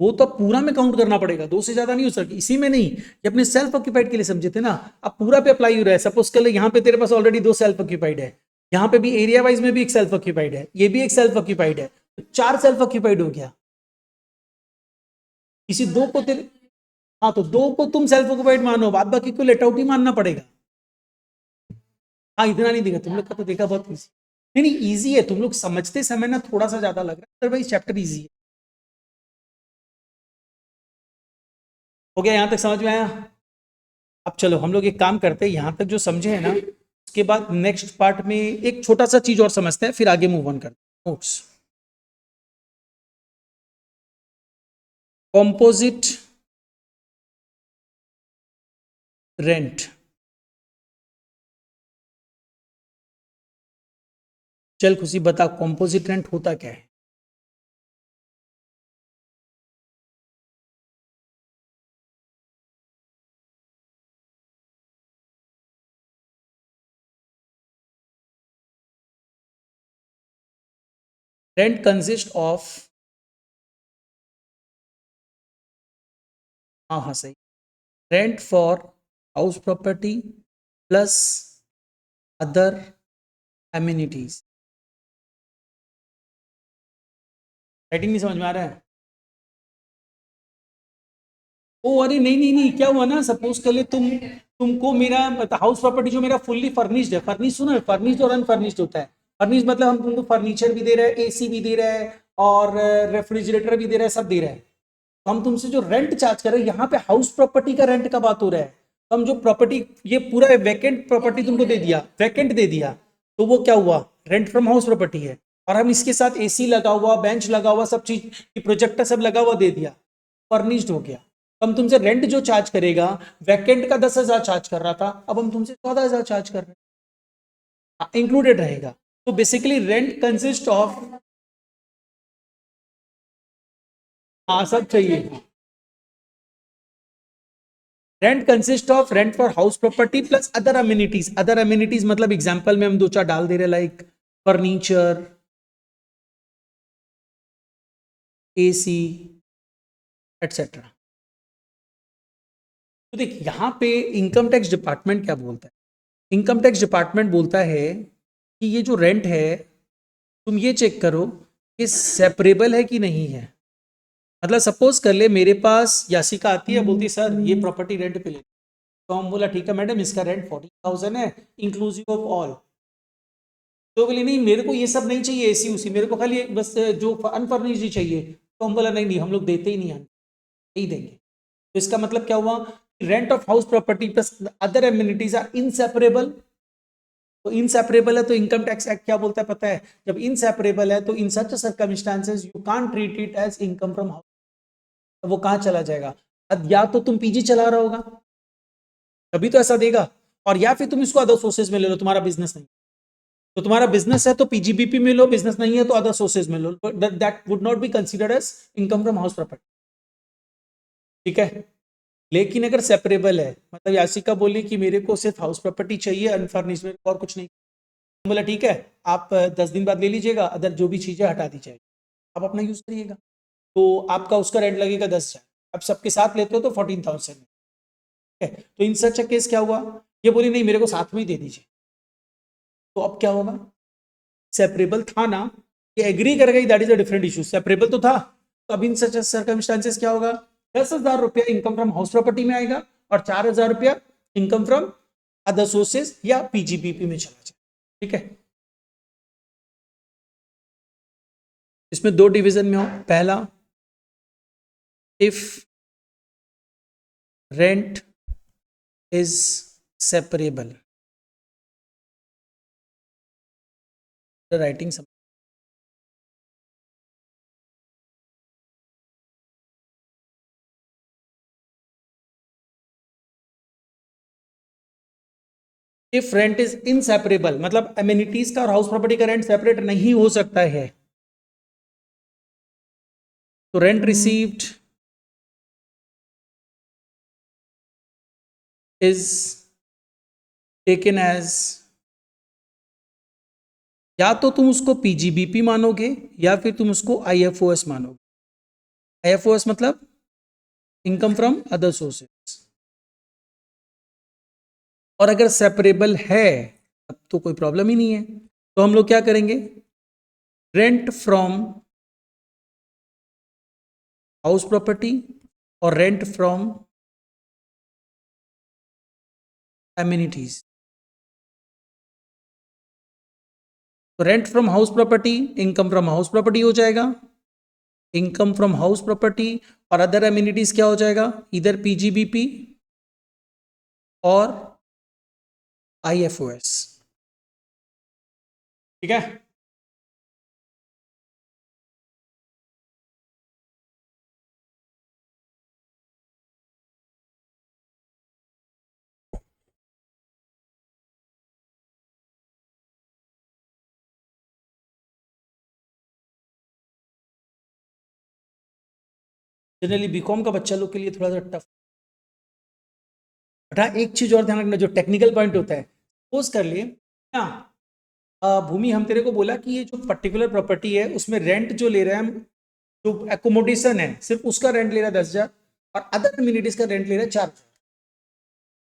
वो तो पूरा में काउंट करना पड़ेगा, दो से ज्यादा नहीं हो सकती, इसी में नहीं, ये अपने सेल्फ ऑक्यूपाइड के लिए समझे थे ना, अब पूरा पे अप्लाई हो रहा है, सपोज कर ले यहाँ पे तेरे पास ऑलरेडी 2 सेल्फ ऑक्यूपाइड है, यहाँ पे भी एरिया वाइज में भी एक सेल्फ ऑक्यूपाइड है, ये भी एक सेल्फ ऑक्यूपाइड है, तो 4 सेल्फ ऑक्यूपाइड हो गया, किसी दो को तेरे, हाँ तो दो को तुम सेल्फ ऑक्यूपाइड मानो, बाद बाकी को लेट आउट ही मानना पड़ेगा। हाँ इतना नहीं देखा तुम लोग का, तो देखा बहुत इजी, नहीं नहीं इजी है, तुम लोग समझते समय ना थोड़ा सा ज्यादा लग रहा है, अदरवाइज चैप्टर इजी है। हो गया यहाँ तक समझ में आया, अब चलो हम लोग एक काम करते हैं, यहाँ तक जो समझे हैं ना, उसके बाद नेक्स्ट पार्ट में एक छोटा सा चीज और समझते हैं, फिर आगे मूव ऑन करते हैं, नोट्स, कॉम्पोजिट रेंट, चल खुशी बता कॉम्पोजिट रेंट होता क्या है। रेंट कंसिस्ट ऑफ, हाँ हाँ सही, rent for house property plus other amenities, writing नहीं समझ में आ रहा है, ओ अरे नहीं नहीं नहीं, क्या हुआ ना, सपोज कर ले तुमको मेरा हाउस प्रॉपर्टी जो मेरा फुल्ली फर्निश्ड है, फर्निश्ड सुनो, फर्निश्ड और अनफर्निश्ड होता है। फर्निश्ड मतलब हम तुमको फर्नीचर भी दे रहे हैं, एसी भी दे रहे हैं, और रेफ्रिजरेटर भी दे रहे हैं, सब दे रहे हैं। तो हम तुमसे जो रेंट चार्ज कर रहे हैं, यहाँ पे हाउस प्रॉपर्टी का रेंट का बात हो रहा है। तो हम जो प्रॉपर्टी, ये पूरा वैकेंट प्रॉपर्टी तुमको दे दिया, वैकेंट दे दिया, तो वो क्या हुआ, रेंट फ्रॉम हाउस प्रॉपर्टी है। और हम इसके साथ एसी लगा हुआ, बेंच लगा हुआ, सब चीज, प्रोजेक्टर सब लगा हुआ दे दिया, फर्निश्ड हो गया। हम तुमसे रेंट जो चार्ज करेगा, वैकेंट का 10,000 चार्ज कर रहा था, अब हम तुमसे 14,000 चार्ज कर रहे हैं, इंक्लूडेड रहेगा। तो बेसिकली रेंट कंसिस्ट ऑफ, हाँ सब चाहिए, rent consist of rent for house property plus other amenities. Other amenities मतलब एग्जांपल में हम दो चार डाल दे रहे, लाइक फर्नीचर, एसी, एटसेट्रा। तो देख यहां पे इनकम टैक्स डिपार्टमेंट क्या बोलता है, इनकम टैक्स डिपार्टमेंट बोलता है कि ये जो रेंट है, तुम ये चेक करो कि सेपरेबल है कि नहीं है। मतलब सपोज कर ले मेरे पास यासिका आती है, बोलती है सर ये प्रॉपर्टी रेंट पे ले, तो हम बोला ठीक है मैडम, इसका रेंट 40,000 है इंक्लूसिव ऑफ ऑल। तो बोले नहीं मेरे को ये सब नहीं चाहिए, एसी उसी, मेरे को खाली बस जो अनफर्निश्ड ही चाहिए। तो हम बोला नहीं नहीं, हम लोग देते ही नहीं देंगे। तो इसका मतलब क्या हुआ, rent of house property plus other amenities are inseparable. तो इनसेपरेबल है तो इनकम टैक्स एक्ट क्या बोलता है पता है, जब इनसेपरेबल है तो in such circumstances you can't treat it as income from house. तो वो कहां चला जाएगा, अब या तो तुम पीजी चला रहा होगा तभी तो ऐसा देगा, और या फिर तुम इसको अदर सोर्सेज में ले लो, तुम्हारा बिजनेस नहीं, तो तुम्हारा बिजनेस है तो पीजीबीपी में लो, बिजनेस नहीं है तो अदर सोर्सेज में लो, that would not be considered as income from house property. ठीक है, लेकिन अगर सेपरेबल है, मतलब यासिका बोली कि मेरे को सिर्फ हाउस प्रॉपर्टी चाहिए अनफर्निश्ड में और कुछ नहीं, बोला ठीक है आप 10 दिन बाद ले लीजिएगा, अदर जो भी चीजें हटा दी जाएगी, आप अपना यूज करिएगा। तो आपका उसका रेंट लगेगा 10,000, अब सबके साथ लेते हो तो 14,000 है। तो इन सच केस क्या हुआ, ये बोली नहीं मेरे को साथ में ही दे दीजिए, तो अब क्या होगा, सेपरेबल था ना, ये एग्री करेगा, that is a different issue, separable तो था। तो अब इन सच सर्कमस्टांसेस क्या होगा, 10,000 रुपया इनकम फ्रॉम हाउस प्रॉपर्टी में आएगा, और 4,000 रुपया इनकम फ्रॉम अदर सोर्सेज या पीजीबीपी में चला जाए। ठीक है, इसमें दो डिवीजन में हो, पहला if rent is separable, writing सब, इफ रेंट इज इनसेपरेबल मतलब एमिनिटीज का और हाउस प्रॉपर्टी का रेंट सेपरेट नहीं हो सकता है, तो rent received is taken as, या तो तुम उसको पीजीबीपी मानोगे या फिर तुम उसको आईएफओएस मानोगे। आईएफओएस मतलब इनकम फ्रॉम अदर सोर्सेज, और अगर सेपरेबल है तब तो कोई प्रॉब्लम ही नहीं है। तो हम लोग क्या करेंगे, रेंट फ्रॉम हाउस प्रॉपर्टी और रेंट फ्रॉम एमिनिटीज। तो rent from house property income from house property हो जाएगा, इनकम फ्रॉम हाउस प्रॉपर्टी और अदर एमिनिटीज क्या हो जाएगा, इधर पीजीबीपी और आईएफओएस। ठीक है, जनरली बीकॉम का बच्चा लोग के लिए थोड़ा सा टफ। बेटा एक चीज और ध्यान रखना, जो टेक्निकल पॉइंट होता है, सपोज कर लिए ना, भूमि हम तेरे को बोला कि ये जो पर्टिकुलर प्रॉपर्टी है उसमें रेंट जो ले रहे हैं हम, जो एकोमोडेशन है सिर्फ उसका रेंट ले रहा है 10,000, और अदर कम्युनिटीज का रेंट ले रहा है 4,000,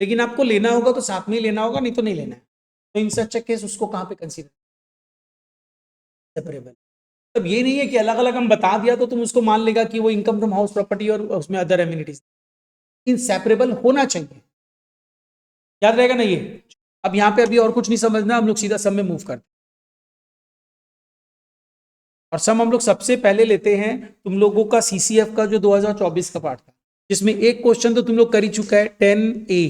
लेकिन आपको लेना होगा तो साथ में ही लेना होगा, नहीं तो नहीं लेना है। तो इन सच केस उसको कहाँ पे कंसीडर सेपरेबल, तब ये नहीं है कि अलग अलग हम बता दिया तो तुम उसको मान लेगा कि वो इनकम फ्रॉम हाउस प्रॉपर्टी और उसमें अदर एमिनिटीज। इनसेपरेबल होना चाहिए। याद रहेगा ना ये। अब यहाँ पे अभी और कुछ नहीं समझना, हम लोग सीधा सम में मूव करते हैं। और सम हम लोग सबसे पहले लेते हैं तुम लोगों का सीसीएफ का जो 2024 का पार्ट था, जिसमें एक क्वेश्चन तो तुम लोग कर ही चुका है 10A,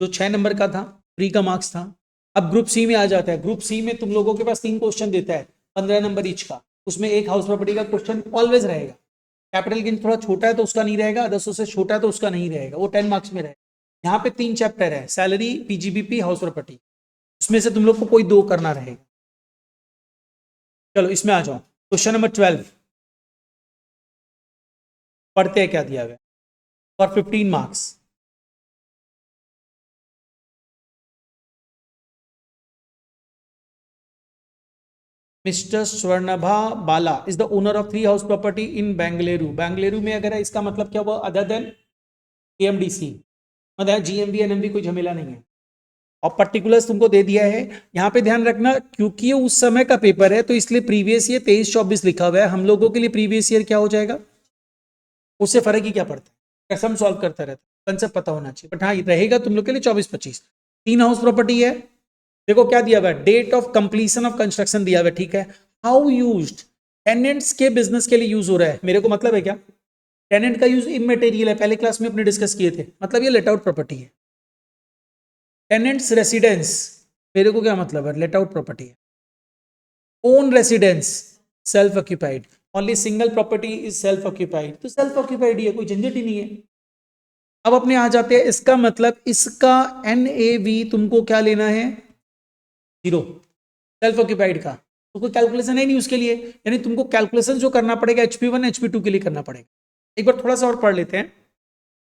जो 6 नंबर का था, फ्री का मार्क्स था। अब ग्रुप सी में आ जाता है। ग्रुप सी में तुम लोगों के पास 3 क्वेश्चन देता है 15 नंबर ईच का। उसमें एक हाउस प्रॉपर्टी का क्वेश्चन ऑलवेज रहेगा। कैपिटल गेन थोड़ा छोटा है तो उसका नहीं रहेगा, 200 से छोटा है तो उसका नहीं रहेगा, वो 10 मार्क्स में रहेगा। यहाँ पे 3 चैप्टर है, सैलरी, पीजीबीपी, हाउस प्रॉपर्टी। उसमें से तुम लोग को कोई 2 करना रहेगा। चलो इसमें आ जाओ। क्वेश्चन नंबर 12 पढ़ते हैं क्या दिया गया for 15 marks. Mister Swarnabha Bala is the owner of 3 house property in Bengaluru. Bengaluru में अगर है, इसका मतलब क्या हुआ, अदर देन एएमडीसी, मतलब जीएमबी एनएमबी कोई झमेला नहीं है। और पर्टिकुलर्स तुमको दे दिया है। यहाँ पे ध्यान रखना, क्योंकि ये उस समय का पेपर है तो इसलिए प्रीवियस ईयर 23-24 लिखा हुआ है। हम लोगों के लिए प्रीवियस ईयर क्या हो जाएगा, उससे फर्क ही क्या पड़ता है, कसम सॉल्व करता रहता है, कंसेप्ट पता होना चाहिए। बट हाँ रहेगा तुम लोग के लिए 24-25। 3 हाउस प्रॉपर्टी है। देखो क्या दिया हुआ है, date of completion of construction दिया हुआ है, ठीक है। हाउ यूज्ड, टेनेंट्स के बिजनेस के लिए यूज हो रहा है। मेरे को मतलब है क्या, टेनेंट का यूज इमटेरियल है, पहले क्लास में अपने डिस्कस किए थे, मतलब ये लेट आउट प्रॉपर्टी है। टेनेंट्स रेसिडेंस, मेरे को क्या मतलब है, लेट आउट प्रॉपर्टी है। Own residence, self occupied. Only single property is self occupied, तो सेल्फ ऑक्यूपाइड ही है, कोई झंझट ही नहीं है। अब अपने आ जाते हैं, इसका मतलब इसका NAV तुमको क्या लेना है, 0, सेल्फ ऑक्यूपाइड का तो कोई कैलकुलेशन है नहीं उसके लिए। यानी तुमको कैलकुलेशन जो करना पड़ेगा HP1 HP2 के लिए करना पड़ेगा। एक बार थोड़ा सा और पढ़ लेते हैं।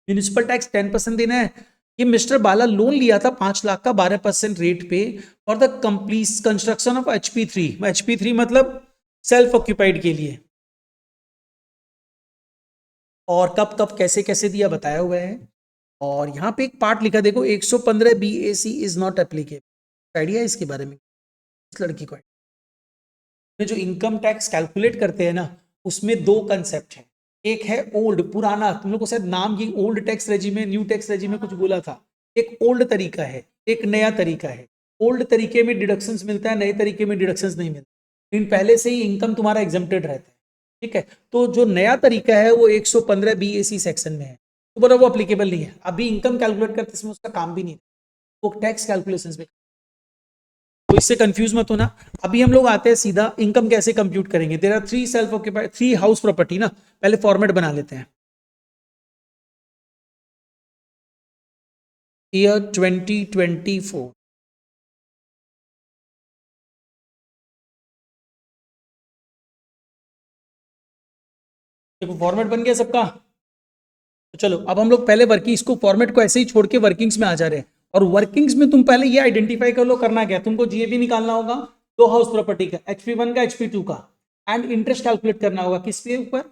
म्यूनिसिपल टैक्स 10% देना है। ये मिस्टर बाला लोन लिया था 5 लाख का 12% रेट पे for the complete construction of HP3। HP3 मतलब सेल्फ ऑक्यूपाइड के लिए। और कब कब कैसे कैसे दिया बताया हुआ है। और यहाँ पे एक पार्ट लिखा देखो, 115 BAC is not applicable. Idea है इसके बारे में, इस लड़की को जो इनकम टैक्स कैलकुलेट करते हैं ना, उसमें 2 कंसेप्ट है। एक है ओल्ड, पुराना, तुम लोग को शायद नाम ये ओल्ड टैक्स रेजिमे न्यू टैक्स रेजिमे कुछ बोला था। एक ओल्ड तरीका है, एक नया तरीका है। ओल्ड तरीके में डिडक्शंस मिलता है, नए तरीके में डिडक्शंस नहीं मिलता, लेकिन पहले से ही इनकम तुम्हारा एग्जम्प्टेड रहता है, ठीक है। तो जो नया तरीका है वो 115 BAC सेक्शन में है, तो बोला वो अप्लीकेबल नहीं है। अभी इनकम कैलकुलेट करते समय उसका काम भी नहीं, वो टैक्स कैलकुलेशन में, तो इससे कंफ्यूज मत होना। अभी हम लोग आते हैं सीधा इनकम कैसे कंप्यूट करेंगे। There are 3 self occupied 3 house property ना, पहले फॉर्मेट बना लेते हैं। ईयर 2024, देखो फॉर्मेट बन गया सबका। तो चलो अब हम लोग पहले वर्किंग, इसको फॉर्मेट को ऐसे ही छोड़ के वर्किंग्स में आ जा रहे हैं। और वर्किंग्स में तुम पहले ये आइडेंटिफाई कर लो करना क्या, तुमको जीएबी निकालना होगा 2 हाउस प्रॉपर्टी का, HP1 का HP2 का, एंड इंटरेस्ट कैलकुलेट करना होगा किसके ऊपर,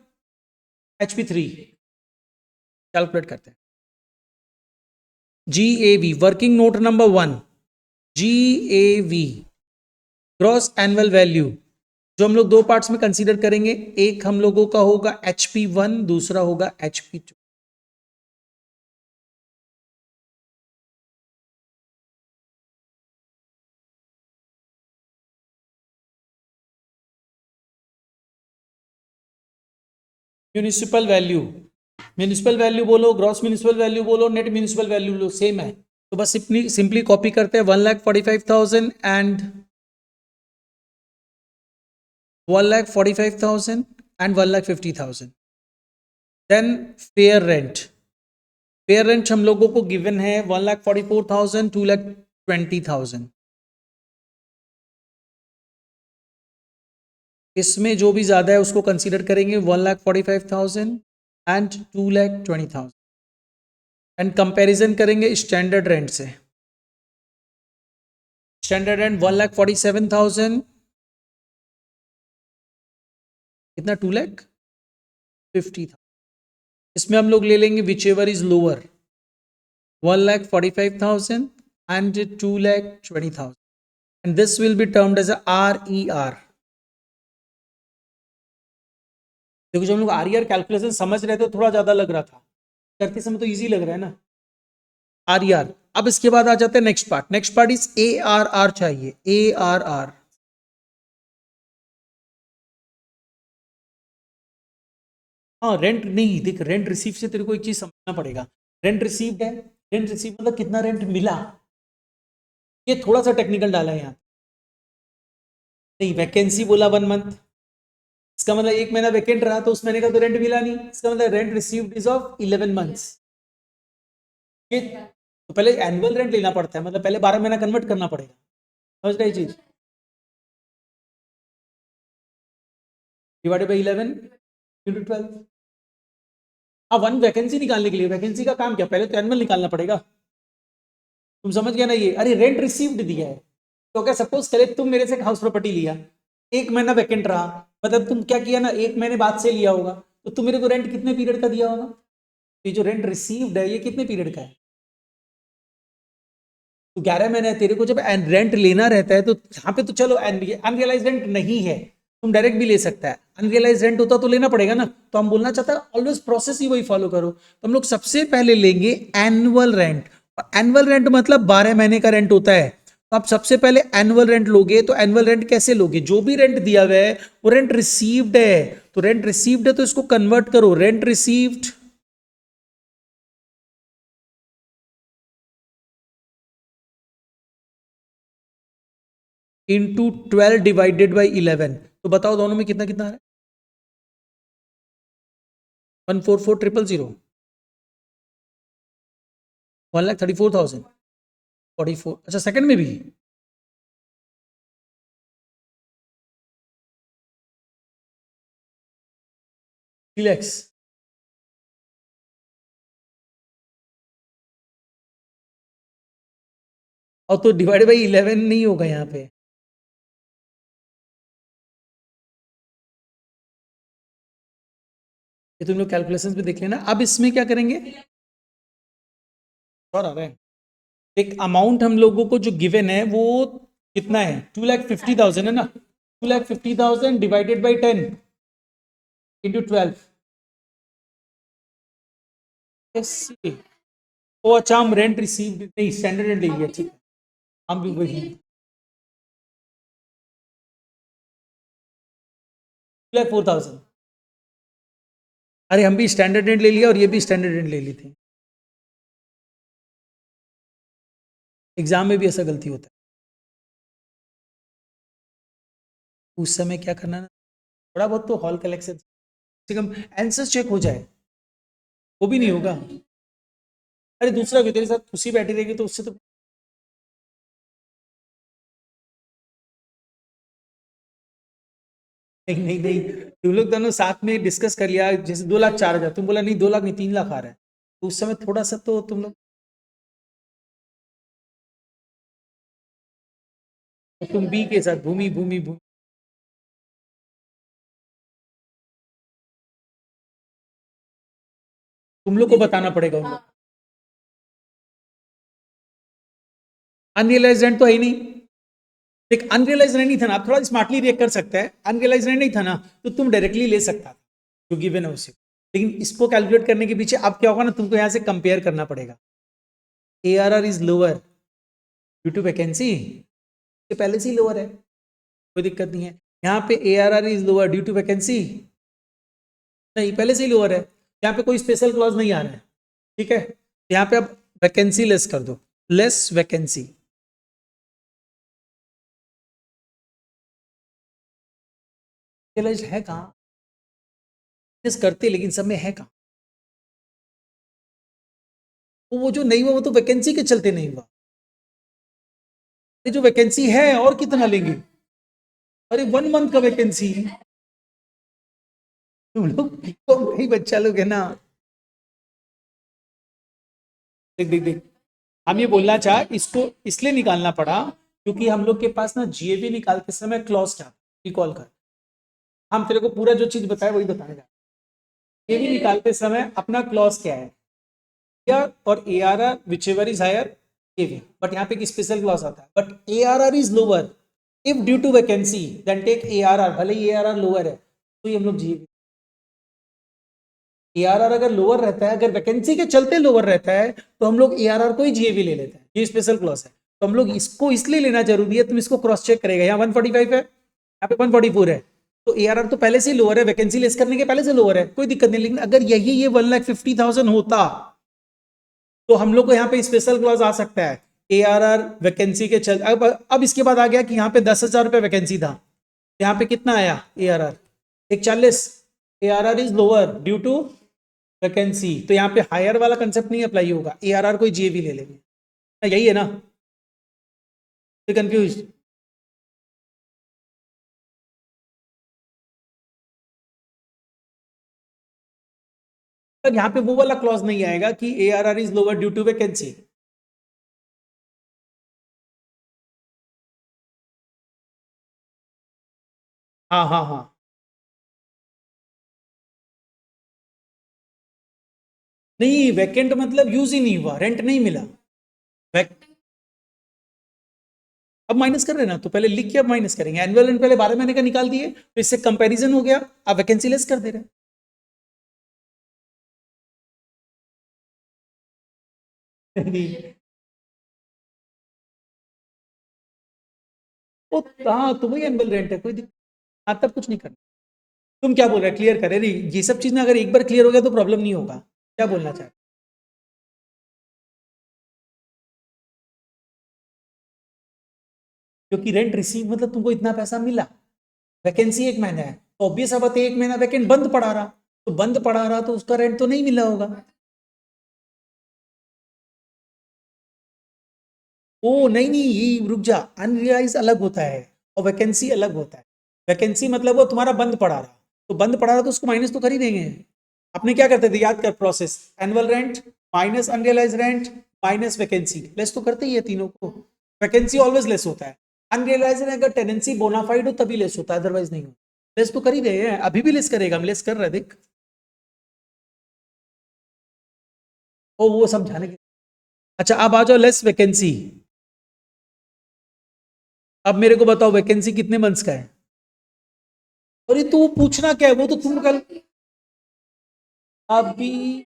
HP3। कैलकुलेट करते हैं। GAV working note number 1, GAV gross annual value, जो हम लोग 2 पार्ट्स में कंसीडर करेंगे। एक हम लोगों का होगा HP1, दूसरा होगा HP2। Municipal value, municipal value बोलो, ग्रॉस म्यूनिसिपल वैल्यू बोलो, नेट म्यूनिसिपल वैल्यू बोलो, सेम है। तो बस सिंपली कॉपी करते हैं 1,45,000 and 1,45,000 and 1,50,000। Then fair rent, fair rent हम लोगों को गिवन है 1,44,000, 2,20,000। इसमें जो भी ज्यादा है उसको कंसीडर करेंगे 1,45,000 एंड 2,20,000। एंड कंपैरिजन करेंगे स्टैंडर्ड रेंट से। स्टैंडर्ड रेंट 1,47,000, कितना, 2,50,000। इसमें हम लोग ले लेंगे whichever is lower, 1,45,000 and 2,20,000, and this will be termed as RER, देखो जब हम लोग आरईआर कैलकुलेशन समझ रहे थे थोड़ा ज्यादा लग रहा था, करते समय तो इजी लग रहा है ना आरईआर। अब इसके बाद आ जाते हैं नेक्स्ट पार्ट इज एआरआर चाहिए, एआरआर। हाँ रेंट नहीं, देख रेंट रिसीव से तेरे को एक चीज समझना पड़ेगा। रेंट रिसीव्ड है, रेंट रिसीव मतलब कितना रेंट मिला, ये थोड़ा सा टेक्निकल डाला है यहाँ। नहीं वैकेंसी बोला 1 मंथ, इसका मतलब 1 महीना वैकेंट रहा तो उस महीने का तो रेंट मिला नहीं, इसका मतलब rent received is of 11 months. ये तो पहले एनुअल रेंट लेना पड़ता है, मतलब पहले 12 महीना कन्वर्ट करना पड़ेगा, समझ रहे चीज, डिवाइडेड बाई 11 × 12। हाँ 1 वैकेंसी निकालने के लिए, वैकेंसी का काम क्या, पहले तो एनुअल निकालना पड़ेगा, तुम समझ गया ना ये। अरे रेंट रिसीव्ड दिया है तो क्या, सपोज करे तुम मेरे से एक हाउस प्रॉपर्टी लिया, 1 महीना वैकेंट रहा, मतलब तुम क्या किया ना, 1 महीने बाद से लिया होगा, तो तुम मेरे को रेंट कितने पीरियड का दिया होगा, ये जो रेंट रिसीव्ड है ये कितने पीरियड का है, तो 11 महीने है। तेरे को जब रेंट लेना रहता है तो यहाँ पे तो चलो अनरियलाइज रेंट नहीं है, तुम डायरेक्ट भी ले सकता है, अनरियलाइज रेंट होता तो लेना पड़ेगा ना, तो हम बोलना चाहता है ऑलवेज प्रोसेस ही वही फॉलो करो। तो हम लोग सबसे पहले लेंगे एनुअल रेंट, और एनुअल रेंट मतलब 12 महीने का रेंट होता है, तो आप सबसे पहले एनुअल रेंट लोगे। तो एनुअल रेंट कैसे लोगे, जो भी रेंट दिया हुआ है वो रेंट रिसीव्ड है, तो रेंट रिसीव्ड है तो इसको कन्वर्ट करो, rent received into 12 divided by 11। तो बताओ दोनों में कितना कितना है, 144,000, 1,34,044। अच्छा सेकंड में भी, 3 lakhs। और तो डिवाइड बाई 11 नहीं होगा यहाँ पे, ये तुम लोग कैलकुलेशंस में देख लेना। अब इसमें क्या करेंगे, और आ रहा है एक अमाउंट हम लोगों को जो गिवन है वो कितना है, 2,50,000 है ना, 2,50,000 डिवाइडेड बाई 10 इंटू 12। ओ अच्छा हम रेंट रिसीव नहीं, स्टैंडर्ड रेंट ले लिया, ठीक है, हम भी वही 2,04,000। अरे हम भी स्टैंडर्ड रेंट ले लिया और ये भी स्टैंडर्ड रेंट ले ली थी, एग्जाम में भी ऐसा गलती होता है। उस समय क्या करना ना, थोड़ा बहुत तो हॉल कलेक्शन से कम आंसर चेक हो जाए, वो भी नहीं होगा। अरे दूसरा भी तेरे साथ खुशी बैठी रहेगी तो उससे तो नहीं नहीं नहीं, तुम लोग दोनों साथ में डिस्कस कर लिया, जैसे 2,04,000 तुम बोला नहीं 2 लाख नहीं 3 लाख आ रहा है, तो उस समय थोड़ा सा तो तुम लोग, तुम बी के साथ भूमि भूमि भूमि, तुम लोग को बताना पड़ेगा उन लोग, अनरियलाइज रेंट तो है ही नहीं। एक अनरियलाइज रेंट नहीं था ना, आप थोड़ा स्मार्टली रिएक्ट कर सकते हैं, अनरियलाइज रेंट नहीं था ना तो तुम डायरेक्टली ले सकता था जो गिवन है उसे, लेकिन इसको कैलकुलेट करने के पीछे अब क्या होगा ना, तुमको यहाँ से कंपेयर करना पड़ेगा। ARR is lower due to vacancy, ये पहले से ही लोअर है, कोई दिक्कत नहीं है। यहाँ पे ARR is lower due to vacancy, नहीं पहले से ही लोअर है, यहाँ पे कोई स्पेशल क्लॉज नहीं आ रहा है, ठीक है। यहाँ पे आप वैकेंसी लेस कर दो, लेस वैकेंसी, है कहाँ करते, लेकिन सब में है कहाँ, वो जो नहीं हुआ वो तो वैकेंसी के चलते नहीं हुआ, जो वैकेंसी है और कितना लेंगे, अरे 1 मंथ का वैकेंसी, तुम लोग तो भाई बच्चा लोग है ना। देख देख देख, हम ये बोलना चाह इसको इसलिए निकालना पड़ा क्योंकि हम लोग के पास ना GAV निकालते समय क्लॉज क्या, रिकॉल कर, हम तेरे को पूरा जो चीज बताया वही बताएगा। GAV निकालते समय अपना क्लॉज क्या है, या और ARR whichever is higher GAV, but यहाँ पे एक स्पेशल क्लॉज आता है, but ARR is lower if due to vacancy then take ARR, भले ही ARR लोअर है तो ये हम लोग GAV ARR अगर लोअर रहता है, अगर वैकेंसी के चलते लोअर रहता है, तो हम लोग ARR को ही GAV ले लेते हैं। ये स्पेशल क्लॉज है, तो हम लोग इसको इसलिए लेना जरूरी है। तुम इसको क्रॉस चेक करेगा, यहाँ 145 है, यहाँ पे 144 है, तो ARR तो पहले से ही लोअर है, वैकेंसी लेस करने के पहले से लोअर है, कोई दिक्कत नहीं। लेकिन अगर यही ये 1,50,000 होता, तो हम लोग को यहाँ पे स्पेशल क्लॉज आ सकता है। ARR वैकेंसी के चल, अब इसके बाद आ गया कि यहाँ पे 10,000 रुपये वैकेंसी था, यहाँ पे कितना आया ARR 140। ARR is lower due to vacancy, तो यहाँ पे हायर वाला कंसेप्ट नहीं अप्लाई होगा, ARR को GAV ले लेंगे। यही है ना, कंफ्यूज? यहाँ पे वो वाला क्लॉज नहीं आएगा कि ARR is lower due to vacancy. हाँ हाँ हाँ, नहीं वैकेंट मतलब यूज ही नहीं हुआ, रेंट नहीं मिला। वैक अब माइनस कर रहे हैं ना, तो पहले लिख के अब माइनस करेंगे। एनुअल रेंट पहले 12 महीने का निकाल दिए, तो इससे कंपैरिजन हो गया, अब वैकेंसी लेस कर दे रहे हैं। वो हाँ, तो वही एनुअल रेंट है, कोई दिक्कत। हाँ, तब कुछ नहीं करना। तुम क्या बोल रहे, क्लियर करे नहीं, ये सब चीज ना अगर एक बार क्लियर हो गया तो प्रॉब्लम नहीं होगा। क्या बोलना चाहते? क्योंकि रेंट रिसीव मतलब तुमको इतना पैसा मिला, वैकेंसी एक महीना है, तो ऑब्वियस बात है एक महीना वैकेंट बंद पड़ा रहा, तो बंद पड़ा रहा तो उसका रेंट तो नहीं मिला होगा। ओ नहीं नहीं, ये रुक जा, अनरियलाइज अलग होता है और वैकेंसी अलग होता है। वैकेंसी मतलब वो तुम्हारा बंद पड़ा रहा, तो बंद पड़ा रहा तो उसको माइनस तो कर ही देंगे। अपने क्या करते थे, याद कर process, annual rent minus unrealise rent minus vacancy, less तो करते ही है तीनों को। वैकेंसी ऑलवेज लेस होता है, अनरियलाइज में अगर टेनेंसी बोनाफाइड हो तभी लेस होता है, अदरवाइज नहीं होता। लेस तो कर ही रहे हैं, अभी भी लेस करेगा, हम लेस कर रहे हैं देख। ओ वो समझाने के। अच्छा अब आ जाओ लेस वैकेंसी। अब मेरे को बताओ वैकेंसी कितने मंथ्स का है? अरे तो वो पूछना क्या है, वो तो तुम कल अभी।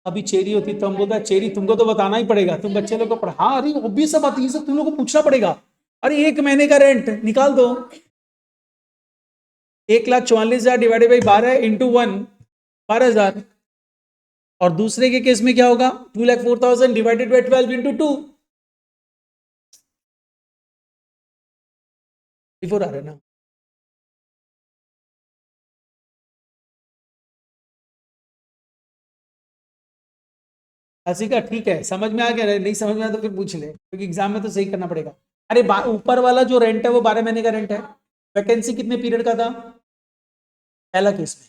अभी चेरी होती तो हम बोलता चेरी, तुमको तो बताना ही पड़ेगा, तुम बच्चे लोग को पढ़ा। हाँ अरे ऑब्वियस सब बात, ये सब तुम लोग को पूछना पड़ेगा। अरे एक महीने का रेंट निकाल दो, 1,44,000 डिवाइडेड बाई 12 × 1, 12,000। और दूसरे के केस में क्या होगा, 2,04,000 डिवाइडेड बाई 12 × 2, बिफोर आ रहा है ना। हंसी का ठीक है, समझ में आ गया, नहीं समझ में आया तो फिर पूछ ले, क्योंकि एग्जाम में तो सही करना पड़ेगा। अरे ऊपर वाला जो रेंट है वो 12 महीने का रेंट है। वैकेंसी कितने पीरियड का था पहला केस में?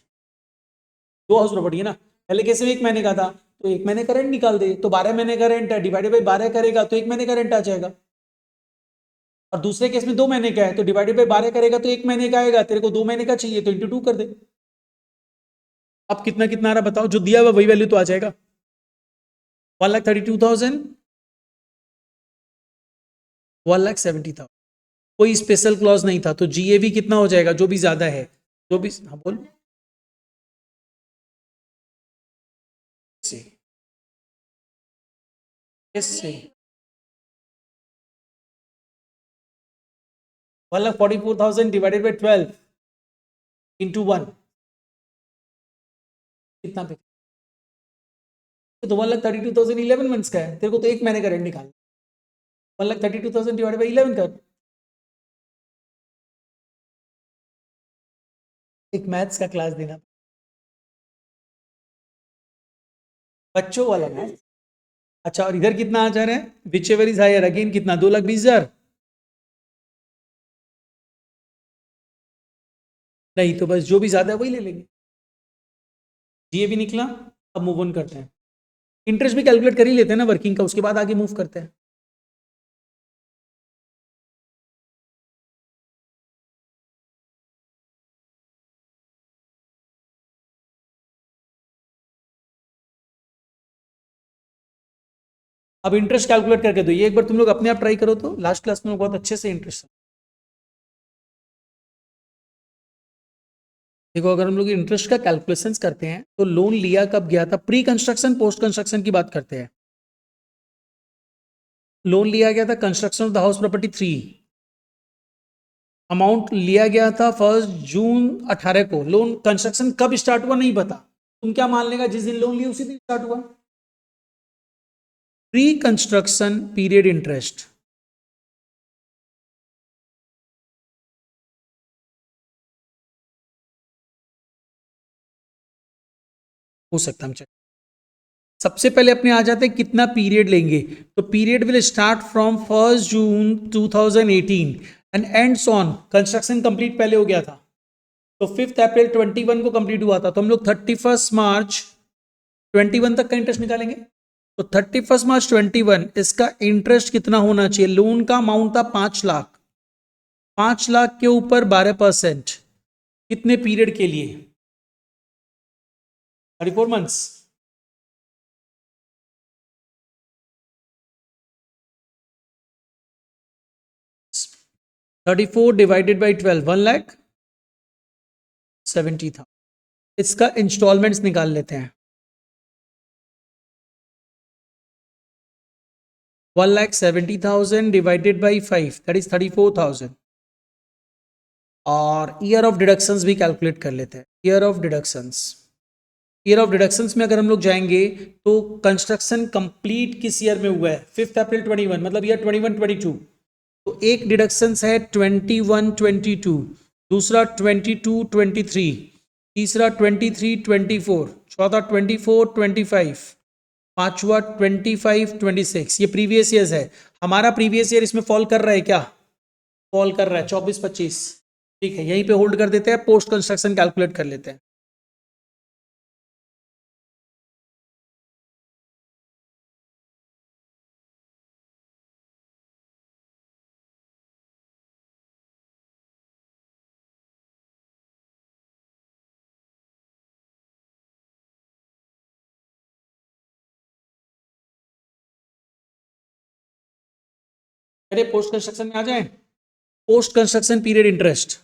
दो हाउस प्रॉपर्टी है ना, पहले केस में एक महीने का था, तो एक महीने का रेंट निकाल दे, तो 12 महीने का रेंट है, डिवाइडेड बाई 12 करेगा तो एक महीने का रेंट आ जाएगा। और दूसरे केस में 2 महीने का है, तो डिवाइडेड बाई 12 करेगा तो एक महीने का आएगा, तेरे को 2 महीने का चाहिए तो इंटू 2 कर दे। अब कितना कितना आ रहा बताओ, जो दिया हुआ वही वैल्यू तो आ जाएगा। 1,32,000, 1,70,000। कोई स्पेशल क्लॉज नहीं था, तो GAV कितना हो जाएगा, जो भी ज्यादा है, जो भी। हाँ बोल से, से 1,44,000 डिवाइडेड बाई 12 × 1 कितना पे? तो 1,32,000 11 मंथ्स का है, तेरे को तो एक महीने का रेंट निकाल। 1,32,000 डिवाइडेड बाई 11 कर। एक मैथ्स का क्लास देना, बच्चों वाला मैथ। अच्छा और इधर कितना आ जा रहा है, whichever is higher again, कितना, 2,20,000। नहीं तो बस जो भी ज्यादा है वही ले लेंगे। ये भी निकला। अब मूव ऑन करते हैं, इंटरेस्ट भी कैलकुलेट कर ही लेते हैं ना वर्किंग का, उसके बाद आगे मूव करते हैं। अब इंटरेस्ट कैलकुलेट करके दो, ये एक बार तुम लोग अपने आप ट्राई करो, तो लास्ट क्लास में बहुत अच्छे से इंटरेस्ट देखो अगर हम लोग इंटरेस्ट का कैलकुलेशंस करते हैं तो लोन लिया कब गया था, प्री कंस्ट्रक्शन पोस्ट कंस्ट्रक्शन की बात करते हैं। लोन लिया गया था construction of the house property 3, amount लिया गया था 1 जून 18 को। लोन कंस्ट्रक्शन कब स्टार्ट हुआ नहीं पता, तुम क्या मान लेगा, जिस दिन लोन लिया उसी दिन स्टार्ट हुआ। प्री कंस्ट्रक्शन पीरियड इंटरेस्ट हो सकता है, हम चेक। सबसे पहले अपने आ जाते हैं कितना पीरियड लेंगे, तो period will start from 1 June 2018 and ends on, construction complete पहले हो गया था तो 5 अप्रैल 21 को कंप्लीट हुआ था, तो हम लोग 31 मार्च 21 तक का इंटरेस्ट निकालेंगे। तो 31 मार्च 21 इसका इंटरेस्ट कितना होना चाहिए, लोन का अमाउंट था 5 लाख, 5 लाख के ऊपर 12%, कितने पीरियड के लिए, 34 मंथ्स। 34 डिवाइडेड बाई 12, 1,70,000 था। इसका इंस्टॉलमेंट्स निकाल लेते हैं, 1,70,000 डिवाइडेड बाई 5 दैट इज 34,000। और ईयर ऑफ डिडक्शंस भी कैलकुलेट कर लेते हैं, year of deductions. Year of deductions में अगर हम लोग जाएंगे तो कंस्ट्रक्शन कंप्लीट किस ईयर में हुआ है, 5 अप्रैल 21, मतलब ईयर 21-22। तो एक डिडक्शंस है 21-22, दूसरा 22-23, तीसरा 23-24, चौथा 24-25, पांचवा 25-26। ये प्रीवियस ईयर्स है, हमारा प्रीवियस ईयर इसमें फॉल कर रहा है क्या, फॉल कर रहा है 24-25। ठीक है, यहीं पे होल्ड कर देते हैं, पोस्ट कंस्ट्रक्शन कैलकुलेट कर लेते हैं। अरे पोस्ट कंस्ट्रक्शन में आ जाए, पोस्ट कंस्ट्रक्शन पीरियड इंटरेस्ट।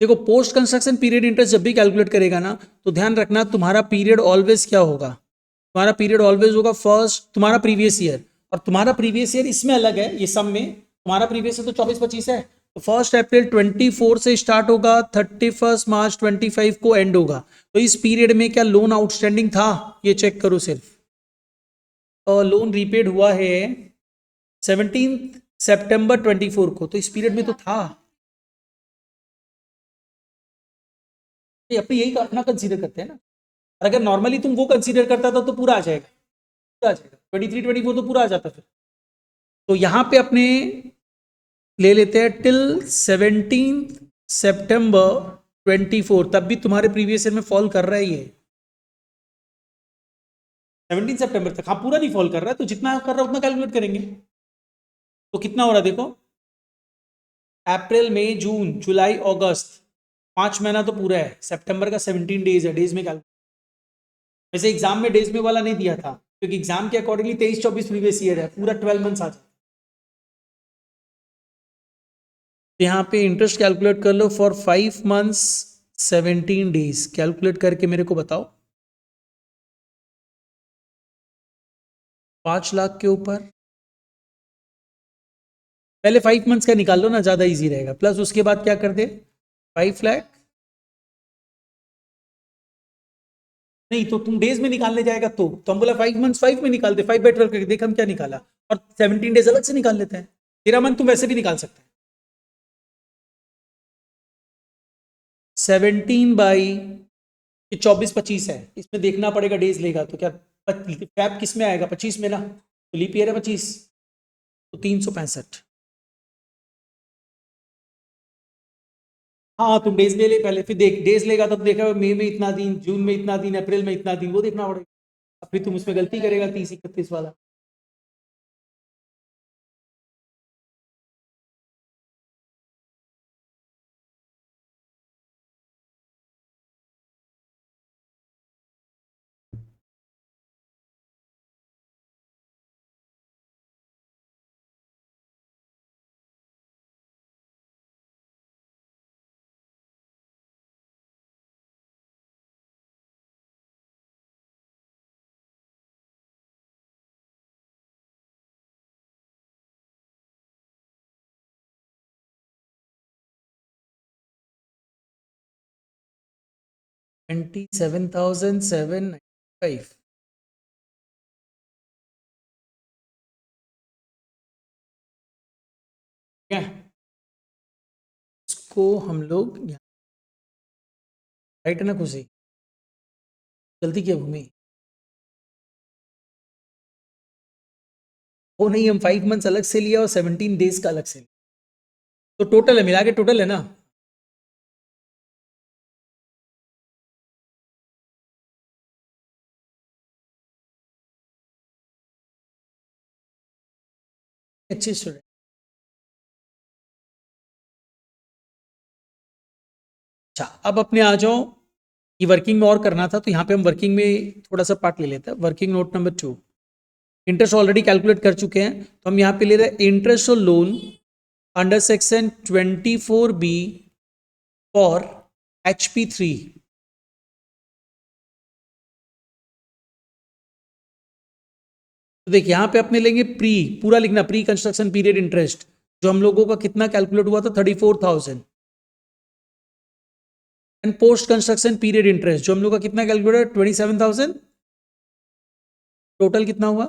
देखो पोस्ट कंस्ट्रक्शन पीरियड इंटरेस्ट जब भी कैलकुलेट करेगा ना, तो ध्यान रखना तुम्हारा पीरियड ऑलवेज क्या होगा, तुम्हारा पीरियड ऑलवेज होगा फर्स्ट तुम्हारा प्रीवियस ईयर, और तुम्हारा प्रीवियस ईयर इसमें अलग है, ये सब में तुम्हारा प्रीवियस ईयर तो 24-25 है, तो 1 अप्रैल 24 से स्टार्ट होगा, 31 मार्च 25 को एंड होगा। तो इस पीरियड में क्या लोन आउटस्टैंडिंग था, ये चेक करो सिर्फ। और लोन रीपेड हुआ है 17 सितंबर 24 को, तो इस पीरियड में तो था। ये अपने यही अपना कंसीडर करते हैं ना, और अगर नॉर्मली तुम वो कंसीडर करता था तो पूरा आ जाएगा, पूरा आ जाएगा 23-24 तो पूरा आ जाता फिर। तो यहां पे अपने ले लेते हैं टिल 17 सितंबर 24, तब भी तुम्हारे प्रीवियस ईयर में फॉल कर रहा है ये 17 सितंबर तक, हाँ पूरा नहीं फॉल कर रहा है, तो जितना कर रहा है उतना कैलकुलेट करेंगे। तो कितना हो रहा है देखो, अप्रैल मई जून जुलाई अगस्त, 5 महीना तो पूरा है, सितंबर का 17 डेज है, डेज में कैलकुलेट। वैसे एग्जाम में डेज में वाला नहीं दिया था, क्योंकि एग्जाम के अकॉर्डिंगली 23-24 प्रीवियस ईयर है, पूरा 12 मंथ्स आ जाता है। तो यहाँ पे इंटरेस्ट कैलकुलेट कर लो फॉर 5 मंथ्स 17 डेज, कैलकुलेट करके मेरे को बताओ। 5 लाख के ऊपर पहले 5 मंथ्स का निकाल लो ना, ज्यादा इजी रहेगा, प्लस उसके बाद क्या कर दे 5 लाख। नहीं तो तुम डेज में निकालने जाएगा तो हम बोला 5 मंथ्स 5 में निकाल दे, 5/12 करके देख हम क्या निकाला, और 17 डेज अलग से निकाल लेते हैं। 13 मंथ तुम वैसे भी निकाल सकते हैं, 17/24 25 है, इसमें देखना पड़ेगा डेज लेगा तो क्या, फैब किस में आएगा 25 में ना, तो लीप ईयर है 25, तो 365। हाँ तुम डेज ले ले पहले, फिर देख डेज लेगा तब देखा मई में इतना दिन, जून में इतना दिन, अप्रैल में इतना दिन, वो देखना पड़ेगा। अब फिर तुम उसमें गलती करेगा 30-31 वाला। 27,795। क्या इसको हम लोग राइट है ना, खुशी गलती किया भूमि, वो नहीं, हम 5 मंथ्स अलग से लिया और 17 डेज का अलग से लिया, तो टोटल है, मिला के टोटल है ना। अच्छे स्टूडेंट। अच्छा, अब अपने आ जाओ, ये वर्किंग में और करना था, तो यहाँ पे हम वर्किंग में थोड़ा सा पार्ट ले लेते हैं। Working note number 2, interest already calculate कर चुके हैं, तो हम यहाँ पे ले रहे हैं इंटरेस्ट और loan under section 24B for HP3। तो देखिए यहाँ पे अपने लेंगे प्री, पूरा लिखना, प्री कंस्ट्रक्शन पीरियड इंटरेस्ट, जो हम लोगों का कितना कैलकुलेट हुआ था 34,000, and post construction period interest जो हम लोग का कितना कैलकुलेट 27,000, टोटल कितना हुआ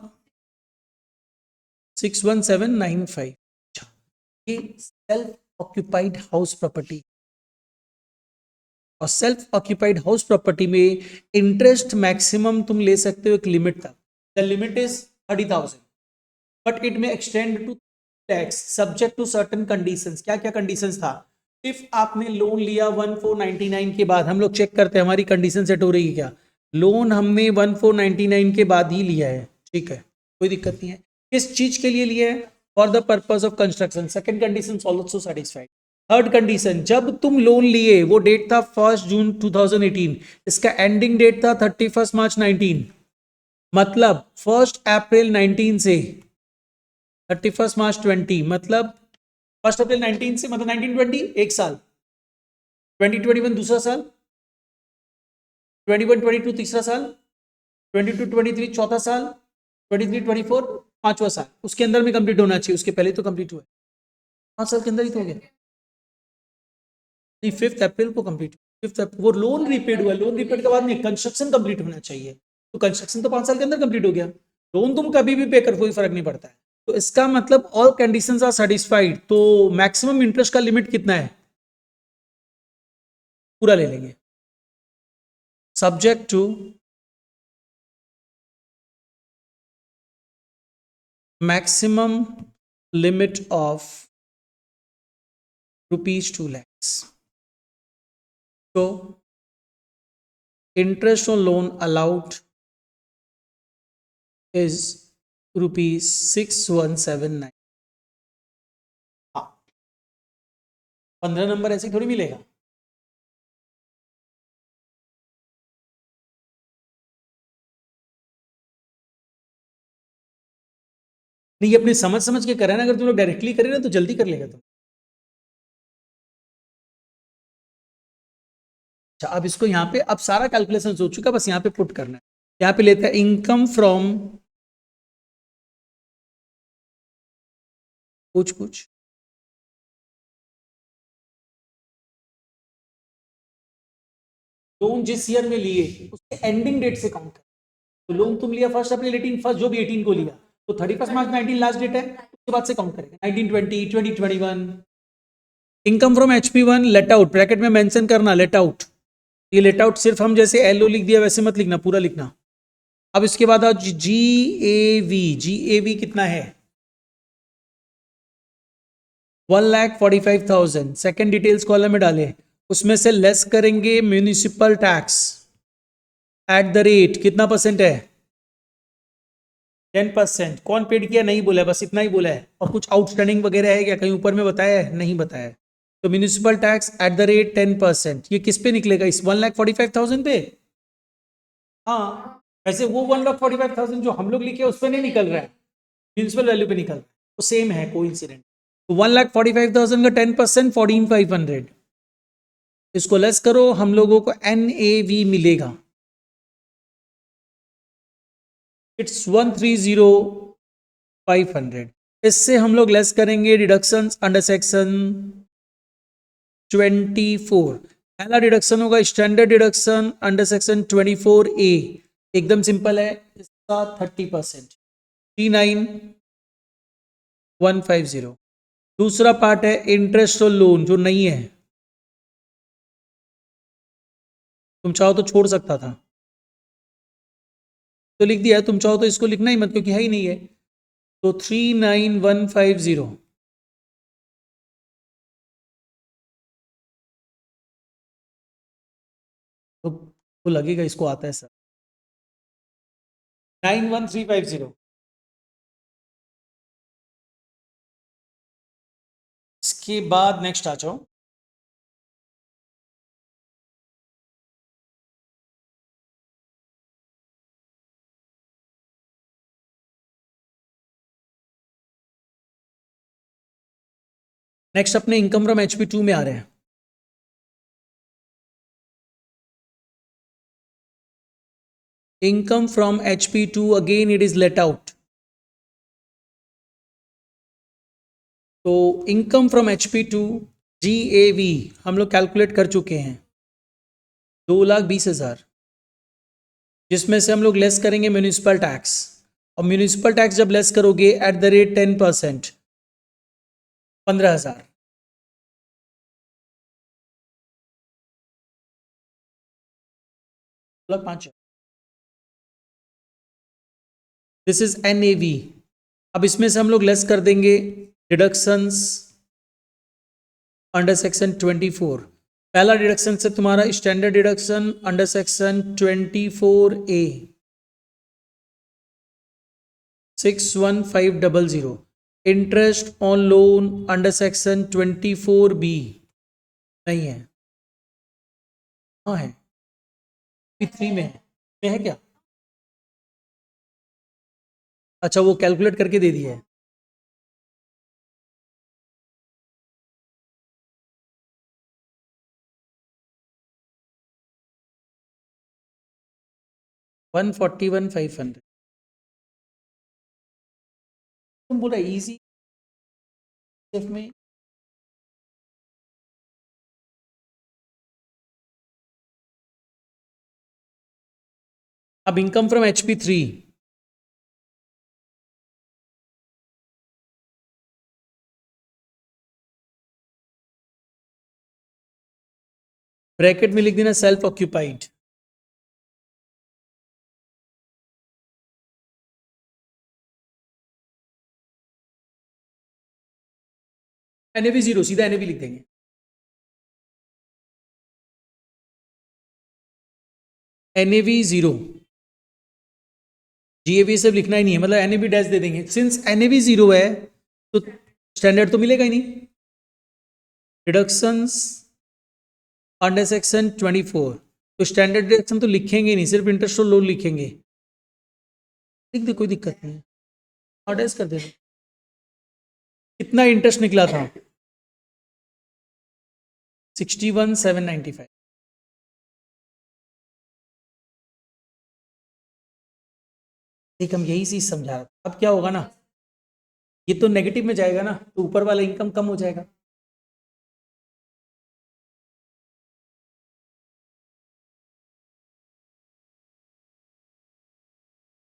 61795। ये सेल्फ ऑक्यूपाइड हाउस प्रॉपर्टी, और सेल्फ ऑक्यूपाइड हाउस प्रॉपर्टी में इंटरेस्ट मैक्सिमम तुम ले सकते हो एक लिमिट तक, the limit is 30,000, but it may extend to tax subject to certain conditions. क्या क्या कंडीशंस था, इफ आपने लोन लिया 1499 के बाद, हम लोग चेक करते हैं हमारी कंडीशन सेट हो रही है क्या, लोन हमने 1499 के बाद ही लिया है, ठीक है, कोई दिक्कत नहीं है। किस चीज के लिए लिया है, for the purpose of construction, second condition also satisfied. Third condition, जब तुम लोन लिए वो डेट था 1 जून 2018, इसका एंडिंग डेट था 31 मार्च 19, मतलब 1 अप्रैल 19 से 31 मार्च 20, मतलब 1 अप्रैल 19 से मतलब 1920 एक साल, 2021 दूसरा साल, 21-22 तीसरा साल, 22-23 चौथा साल, 23-24 पांचवा साल, उसके अंदर में कंप्लीट होना चाहिए, उसके पहले तो कंप्लीट हुआ 5 साल के अंदर ही तो हो गया, नहीं 5 अप्रैल को कंप्लीट, 5 वो लोन रिपेड हुआ, लोन रिपेड के बाद में कंस्ट्रक्शन कंप्लीट होना चाहिए, तो कंस्ट्रक्शन तो 5 साल के अंदर कंप्लीट हो गया, लोन तुम कभी भी पे कर, कोई फर्क नहीं पड़ता है। तो इसका मतलब ऑल कंडीशंस आर सेटिस्फाइड, तो मैक्सिमम इंटरेस्ट का लिमिट कितना है, पूरा ले लेंगे, subject to maximum limit of ₹2 lakhs, तो interest on loan allowed is ₹6179। हाँ, 15 नंबर ऐसे थोड़ी मिलेगा, नहीं अपने समझ समझ के करें ना, अगर तुम लोग डायरेक्टली करें ना तो जल्दी कर लेगा तुम। अच्छा, अब इसको यहाँ पे, अब सारा कैलकुलेशन हो चुका, बस यहाँ पे पुट करना है, यहाँ पे लेते हैं इनकम फ्रॉम, कुछ लोन जिस ईयर में लिए उसके एंडिंग डेट से काउंट कर, तो लोन तुम लिया 1 अप्रैल 18, फर्स्ट जो भी 18 को लिया, तो 31 मार्च 19 लास्ट डेट है, उसके बाद से काउंट करेगा 1920 2021। Income from HP1 let out, bracket में मेंशन करना लेट आउट, ये लेट आउट सिर्फ हम जैसे LO लिख दिया वैसे मत लिखना, पूरा लिखना। अब इसके बाद आओ GAV कितना है 1,45,000, सेकेंड डिटेल्स कॉलम में डाले, उसमें से लेस करेंगे municipal tax at the rate कितना परसेंट है 10%। कौन पेड किया नहीं बोला है, बस इतना ही बोला है, और कुछ आउटस्टैंडिंग वगैरह है क्या, कहीं ऊपर में बताया है, नहीं बताया है। तो municipal tax at the rate 10%, ये किस पे निकलेगा, इस 1,45,000 पे। हाँ, वैसे वो 1,45,000 जो हम लोग लिखे उस पर नहीं निकल रहा है, म्यूनिसिपल वैल्यू पे निकल रहा है, तो सेम है कोइंसिडेंट। तो 1,45,000 का 10% 14,500, इसको लेस करो, हम लोगों को NAV मिलेगा, इट्स 130,500। इससे हम लोग लेस करेंगे डिडक्शंस अंडर सेक्शन 24, पहला डिडक्शन होगा standard deduction under section 24A, एकदम सिंपल है, इसका 30%, 39,150। दूसरा पार्ट है इंटरेस्ट और लोन, जो नहीं है, तुम चाहो तो छोड़ सकता था, तो लिख दिया, तुम चाहो तो इसको लिखना ही मत क्योंकि है ही नहीं है, तो 39,150। तो लगेगा इसको आता है सर, 91350। इसके बाद नेक्स्ट आ जाओ, नेक्स्ट अपने इनकम फ्रॉम HP2 में आ रहे हैं। Income from HP2 again it is let out, तो इनकम फ्रॉम HP2 GAV हम लोग कैलकुलेट कर चुके हैं 2,20,000, जिसमें से हम लोग लेस करेंगे म्यूनिसिपल टैक्स, और म्यूनिसिपल टैक्स जब लेस करोगे एट द रेट 10%, 15,000। मतलब 5, दिस इज NAV। अब इसमें से हम लोग लेस कर देंगे डिडक्शंस अंडर सेक्शन 24। पहला डिडक्शन से तुम्हारा standard deduction under section 24A 61500, interest on loan under section 24B नहीं है, हाँ है, 3 में है, क्या? अच्छा वो कैलकुलेट करके दे दिया है, $141,500। तुम बोला इजी में, अब इनकम फ्रॉम HP3, ब्रैकेट में लिख देना सेल्फ ऑक्यूपाइड, NAV 0, सीधा NAV लिख देंगे, NAV 0, GAV से लिखना ही नहीं है, मतलब NAV डैश दे देंगे, सिंस NAV 0 है तो स्टैंडर्ड तो मिलेगा ही नहीं। डिडक्शंस अंडर सेक्शन 24, तो स्टैंडर्ड डिडक्शन तो लिखेंगे ही नहीं, सिर्फ इंटरेस्ट और लोन लिखेंगे, लिख दे, कोई दिक्कत नहीं है, और डैश कर देना। कितना इंटरेस्ट निकला था? 61,795। एक हम यही चीज समझा रहा था, अब क्या होगा ना, ये तो नेगेटिव में जाएगा ना, तो ऊपर वाला इनकम कम हो जाएगा,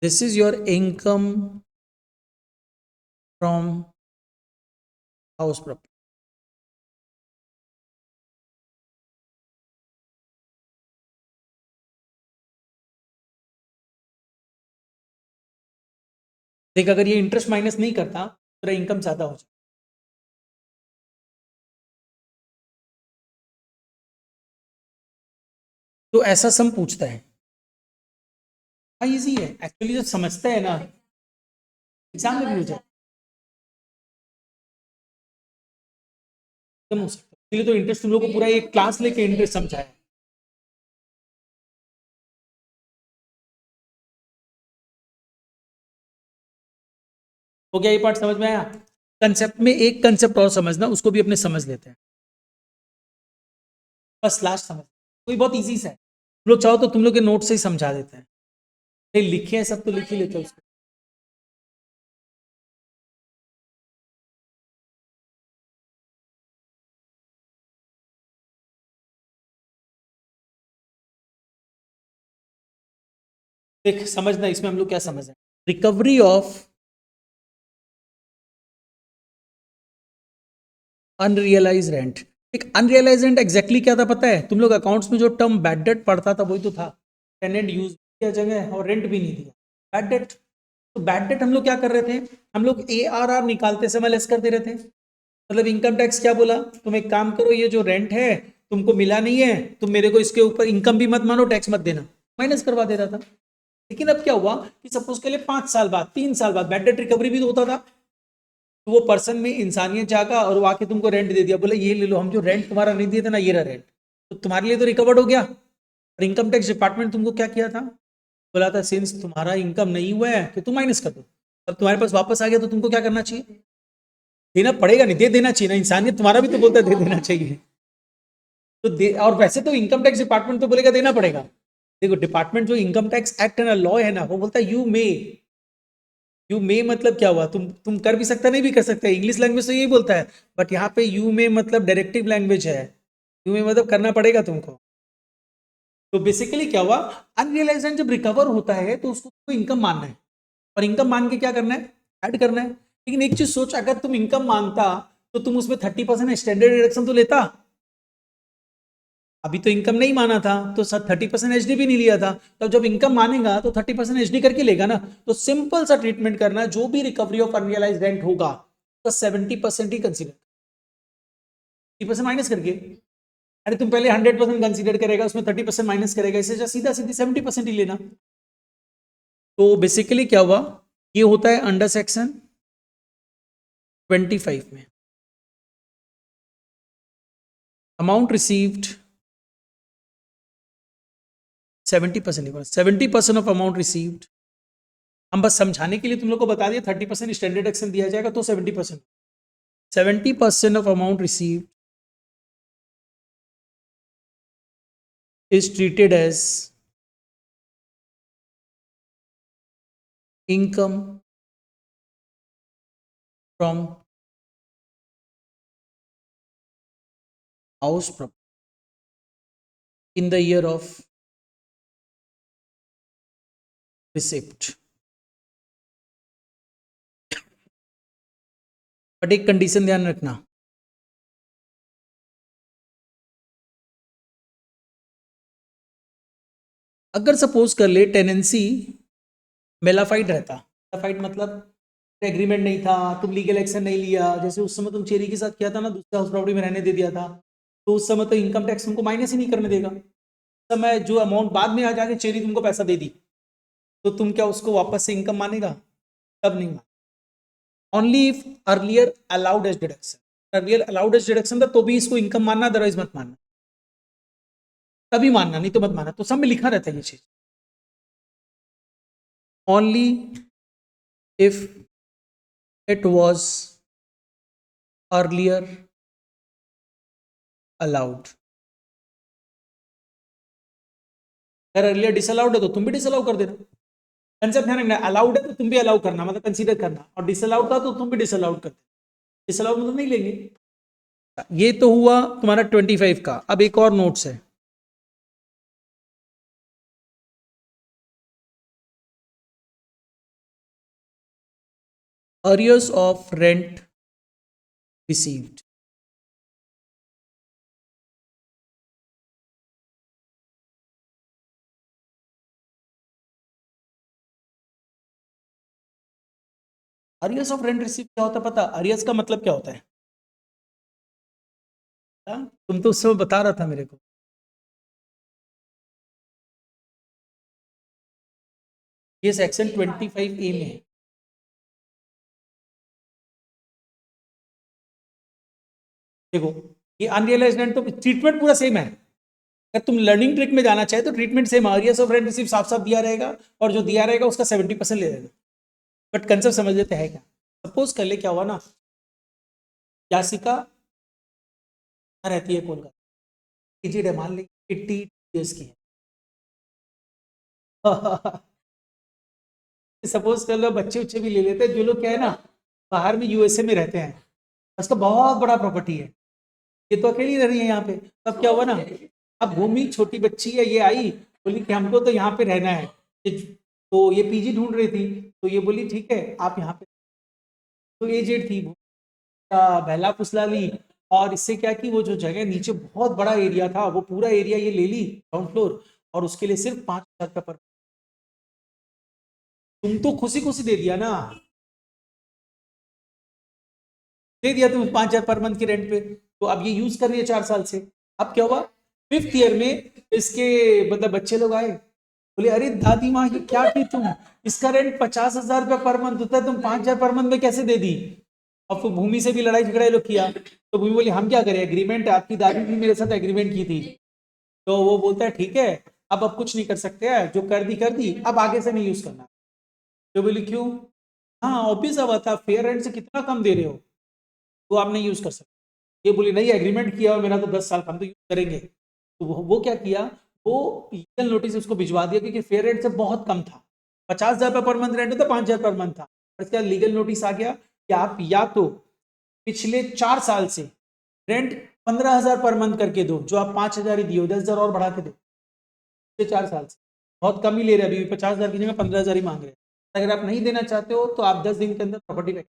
this is your income from house property. देख अगर ये इंटरेस्ट माइनस नहीं करता तो इनकम ज्यादा हो जाए, तो ऐसा सम पूछता है। हाँ इजी है एक्चुअली, जो समझता है ना एग्जाम में भी हो जाए, एकदम हो सकता है, इसलिए तो इंटरेस्ट तुम लोग को पूरा एक क्लास लेके इंटरेस्ट समझाया। हो गया ये पार्ट समझ में आया? कंसेप्ट में एक कंसेप्ट और समझना, उसको भी अपने समझ लेते हैं, बस लास्ट समझ, कोई बहुत इजी सा है, तुम लोग चाहो तो तुम लोग के नोट से ही समझा देते हैं, नहीं लिखे हैं सब तो लिख ही लेते हैं उसको। देख समझना इसमें हम लोग क्या समझ रहे हैं, रिकवरी ऑफ अनरियलाइज रेंट। एक अनरियलाइज रेंट एग्जैक्टली क्या था पता है? तुम लोग अकाउंट्स में जो टर्म बैड डेट पढ़ता था वही तो था, टेनेंट यूज किया जगह और रेंट भी नहीं दिया, बैड डेट। तो बैड डेट हम लोग क्या कर रहे थे, हम लोग ARR निकालते समय लेस कर दे रहे थे। मतलब इनकम टैक्स क्या बोला, तुम एक काम करो, ये जो रेंट है तुमको मिला नहीं है, तुम मेरे को इसके ऊपर इनकम भी मत मानो, टैक्स मत देना, माइनस करवा दे रहा था। लेकिन अब क्या हुआ कि सपोज के लिए 5 साल बाद 3 साल बाद बैड डेट रिकवरी भी तो होता था। तो वो पर्सन में इंसानियत जागा और वो आके तुमको रेंट दे दिया, बोले ये ले लो, हम जो रेंट तुम्हारा नहीं दिए थे ना, ये रहा रेंट, तो तुम्हारे लिए तो रिकवर्ड हो गया। और इनकम टैक्स डिपार्टमेंट तुमको क्या किया था, बोला था सिंस तुम्हारा इनकम नहीं हुआ है तो तुम माइनस कर दो, अब तुम्हारे पास वापस आ गया तो तुमको क्या करना चाहिए, देना पड़ेगा, नहीं दे देना चाहिए ना, इंसानियत तुम्हारा भी तो बोलता है दे देना चाहिए। तो दे, और वैसे तो इनकम टैक्स डिपार्टमेंट तो बोलेगा देना पड़ेगा। देखो डिपार्टमेंट जो इनकम टैक्स एक्ट है ना, लॉ है ना, वो बोलता है यू मे मतलब क्या हुआ, तुम कर भी सकता नहीं भी कर सकते, इंग्लिश लैंग्वेज तो यही बोलता है, बट यहाँ पे यू मे मतलब डायरेक्टिव लैंग्वेज है, यू मे मतलब करना पड़ेगा तुमको। तो बेसिकली क्या हुआ, अनरियलाइज रेंट जब रिकवर होता है तो उसको इनकम मानना है, और इनकम मान के क्या करना है, ऐड करना है। लेकिन एक चीज सोच, अगर तुम इनकम मानता तो तुम उसमें 30% स्टैंडर्ड डिडक्शन तो लेता। अभी तो इनकम नहीं माना था तो 30% एचडी भी नहीं लिया था, तो जब इनकम मानेगा तो 30% एचडी करके लेगा ना। तो सिंपल सा ट्रीटमेंट करना, जो भी रिकवरी ऑफ अनरियलाइज रेंट होगा तो 70% ही कंसिडर, 30% माइनस करके। अरे तुम पहले 100% कंसिडर करेगा, उसमें 30% माइनस करेगा, इसे सीधा सीधी 70% ही लेना। तो बेसिकली क्या हुआ, ये होता है अंडर सेक्शन 25 में, amount received 70%, 70% of amount received. हम बस समझाने के लिए तुम लोग को बता दिया 30% स्टैंडर्ड एक्शन दिया जाएगा तो 70%, 70% of amount received is treated as income from house property in the year of receipt। But एक कंडीशन ध्यान रखना, अगर सपोज कर ले टेनेंसी मेलाफाइड रहता, मेलाफाइड मतलब एग्रीमेंट नहीं था, तुम लीगल एक्शन नहीं लिया, जैसे उस समय तुम चेरी के साथ किया था ना, दूसरा हाउस प्रॉपर्टी में रहने दे दिया था, तो उस समय तो इनकम टैक्स तुमको माइनस ही नहीं करने देगा। समय जो अमाउंट बाद में आ जाके चेरी तुमको पैसा दे दी, तो तुम क्या उसको वापस से इनकम मानेगा, तब नहीं मानेगा। Only if earlier allowed as deduction, earlier allowed as deduction था तो भी इसको इनकम मानना, अदरवाइज मत मानना, तभी मानना, नहीं तो मत मानना। तो सब में लिखा रहता है ये चीज, only if it was earlier allowed. अगर अर्लियर डिसअलाउड है तो तुम भी डिसअलाउ कर देना, कंसेप्ट ध्यान रखना, अलाउड है तो तुम भी अलाउ करना, मतलब कंसीडर करना, और डिसअलाउड था तो तुम भी डिसअलाउड कर देना, डिसअलाउड मतलब नहीं लेंगे। ये तो हुआ तुम्हारा 25 का। अब एक और नोट्स है, arrears of rent received। Arrears of rent receive क्या होता है पता? अरियर्स का मतलब क्या होता है? तुम तो उस समय बता रहा था मेरे को, ये सेक्शन 25A में है। देखो ये अनरियलाइज्ड रेंट तो ट्रीटमेंट पूरा सेम है, अगर तुम लर्निंग ट्रिक में जाना चाहे तो treatment same, arrears of rent receive साफ साफ दिया रहेगा, और जो दिया रहेगा उसका 70% ले लेना। बट कंसेप्ट समझ लेते हैं क्या। सपोज कर ले क्या हुआ ना, यासिका रहती है कोलकाता, एजेड है, मान ली 80 ईयर्स की है। सपोज कर लो बच्चे उच्चे भी ले लेते हैं, जो लोग क्या है ना बाहर में यूएसए में रहते हैं, उसका बहुत बड़ा प्रॉपर्टी है, ये तो अकेली रह रही है यहाँ पे। तब क्या हुआ ना, अब भूमि छोटी बच्ची है, ये आई बोली कि हमको तो यहाँ पे रहना है, ये तो ये पीजी ढूंढ रही थी, तो ये बोली ठीक है आप यहाँ पे, तो एजेड थी, बहला फुसला ली, और इससे क्या कि वो जो जगह नीचे बहुत बड़ा एरिया था, वो पूरा एरिया ये ले ली ग्राउंड फ्लोर, और उसके लिए सिर्फ 5,000 रुपये पर। तुम तो खुशी खुशी दे दिया ना, दे दिया तुम 5,000 पर मंथ की रेंट पे, तो अब ये यूज कर रही है 4 साल से। अब क्या हुआ, 5th ईयर में इसके मतलब बच्चे लोग आए, बोले अरे दादी माँ ये क्या की तुम, इसका रेंट 50,000 रुपये पर मंथ होता है, तुम 5,000 पर मंथ में कैसे दे दी। और फिर भूमि से भी लड़ाई झगड़ा ये लोग किया, तो भूमि बोली हम क्या करें, एग्रीमेंट है, आपकी दादी ने मेरे साथ एग्रीमेंट की थी। तो वो बोलता है ठीक है, अब कुछ नहीं कर सकते हैं, जो कर दी, अब आगे से नहीं यूज करना। तो बोली क्यों, हाँ ऑब्वियस बात था, फेयर रेंट से कितना कम दे रहे हो, तो आप नहीं यूज कर सकते। ये बोली नहीं एग्रीमेंट किया और मेरा तो 10 साल का, हम तो यूज करेंगे। तो वो क्या किया, वो लीगल नोटिस उसको भिजवा दिया, क्योंकि फेयर रेंट से बहुत कम था, 50,000 रुपये पर मंथ रेंट होता, 5,000 पर मंथ था, और इसका लीगल नोटिस आ गया कि आप या तो पिछले 4 साल से रेंट 15,000 पर मंथ करके दो, जो आप 5,000 ही दिए, 10,000 और बढ़ा के दो, पिछले 4 साल से बहुत कम ही ले रहे, अभी 50,000 की जगह 15,000 ही मांग रहे हैं। अगर आप नहीं देना चाहते हो तो आप 10 दिन के अंदर प्रॉपर्टी वैकेट,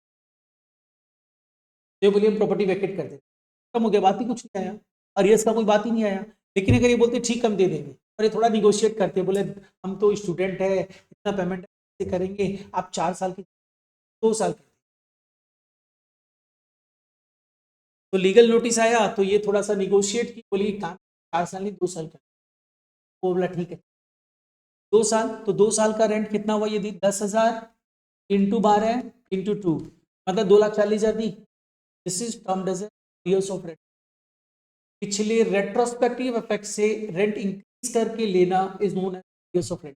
ये बोलिए प्रॉपर्टी वैकेट कर देते, खत्म हो गया, बात ही कुछ नहीं आया, अरियर्स का कोई बात ही नहीं आया। लेकिन अगर ये बोलते ठीक हम दे देंगे, और ये थोड़ा निगोशिएट करते, बोले हम तो स्टूडेंट है, इतना पेमेंट करेंगे, आप 4 साल की 2 साल कर, तो लीगल नोटिस आया, तो ये थोड़ा सा निगोशिएट की, बोली काम 4 साल नहीं 2 साल कर, वो बोला ठीक है 2 साल, तो 2 साल का रेंट कितना हुआ, ये दी 10,000 इंटू 12 इंटू 2, मतलब 2,40,000 दी। This is termed as arrears of rent. पिछले रेट्रोस्पेक्टिव इफेक्ट से रेंट इंक्रीज करके लेना is known as arrears of rent.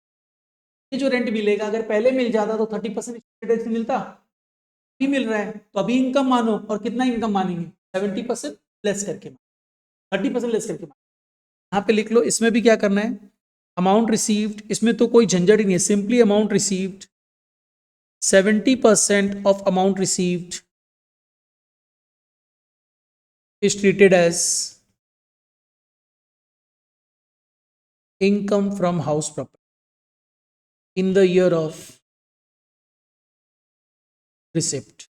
ये जो रेंट मिलेगा, अगर पहले मिल जाता तो 30% टैक्स मिलता, अभी मिल रहा है, तो अभी इनकम मानो, और कितना इनकम मानेंगे, 70% लेस करके, 30% लेस करके। यहाँ पे लिख लो, इसमें भी क्या करना है, अमाउंट रिसीव्ड, इसमें तो कोई झंझट ही नहीं है, simply amount received 70% of amount received is treated as income from house property in the year of receipt.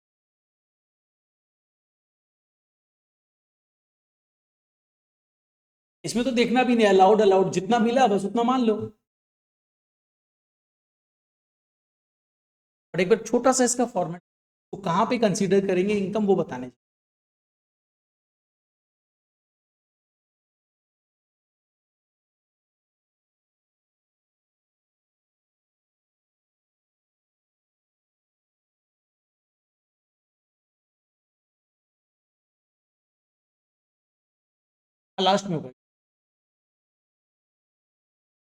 इसमें तो देखना भी नहीं, अलाउड अलाउड जितना मिला बस उतना मान लो। और एक बार छोटा सा इसका फॉर्मेट, तो कहां पे कंसीडर करेंगे इनकम वो बताने, लास्ट में होगा।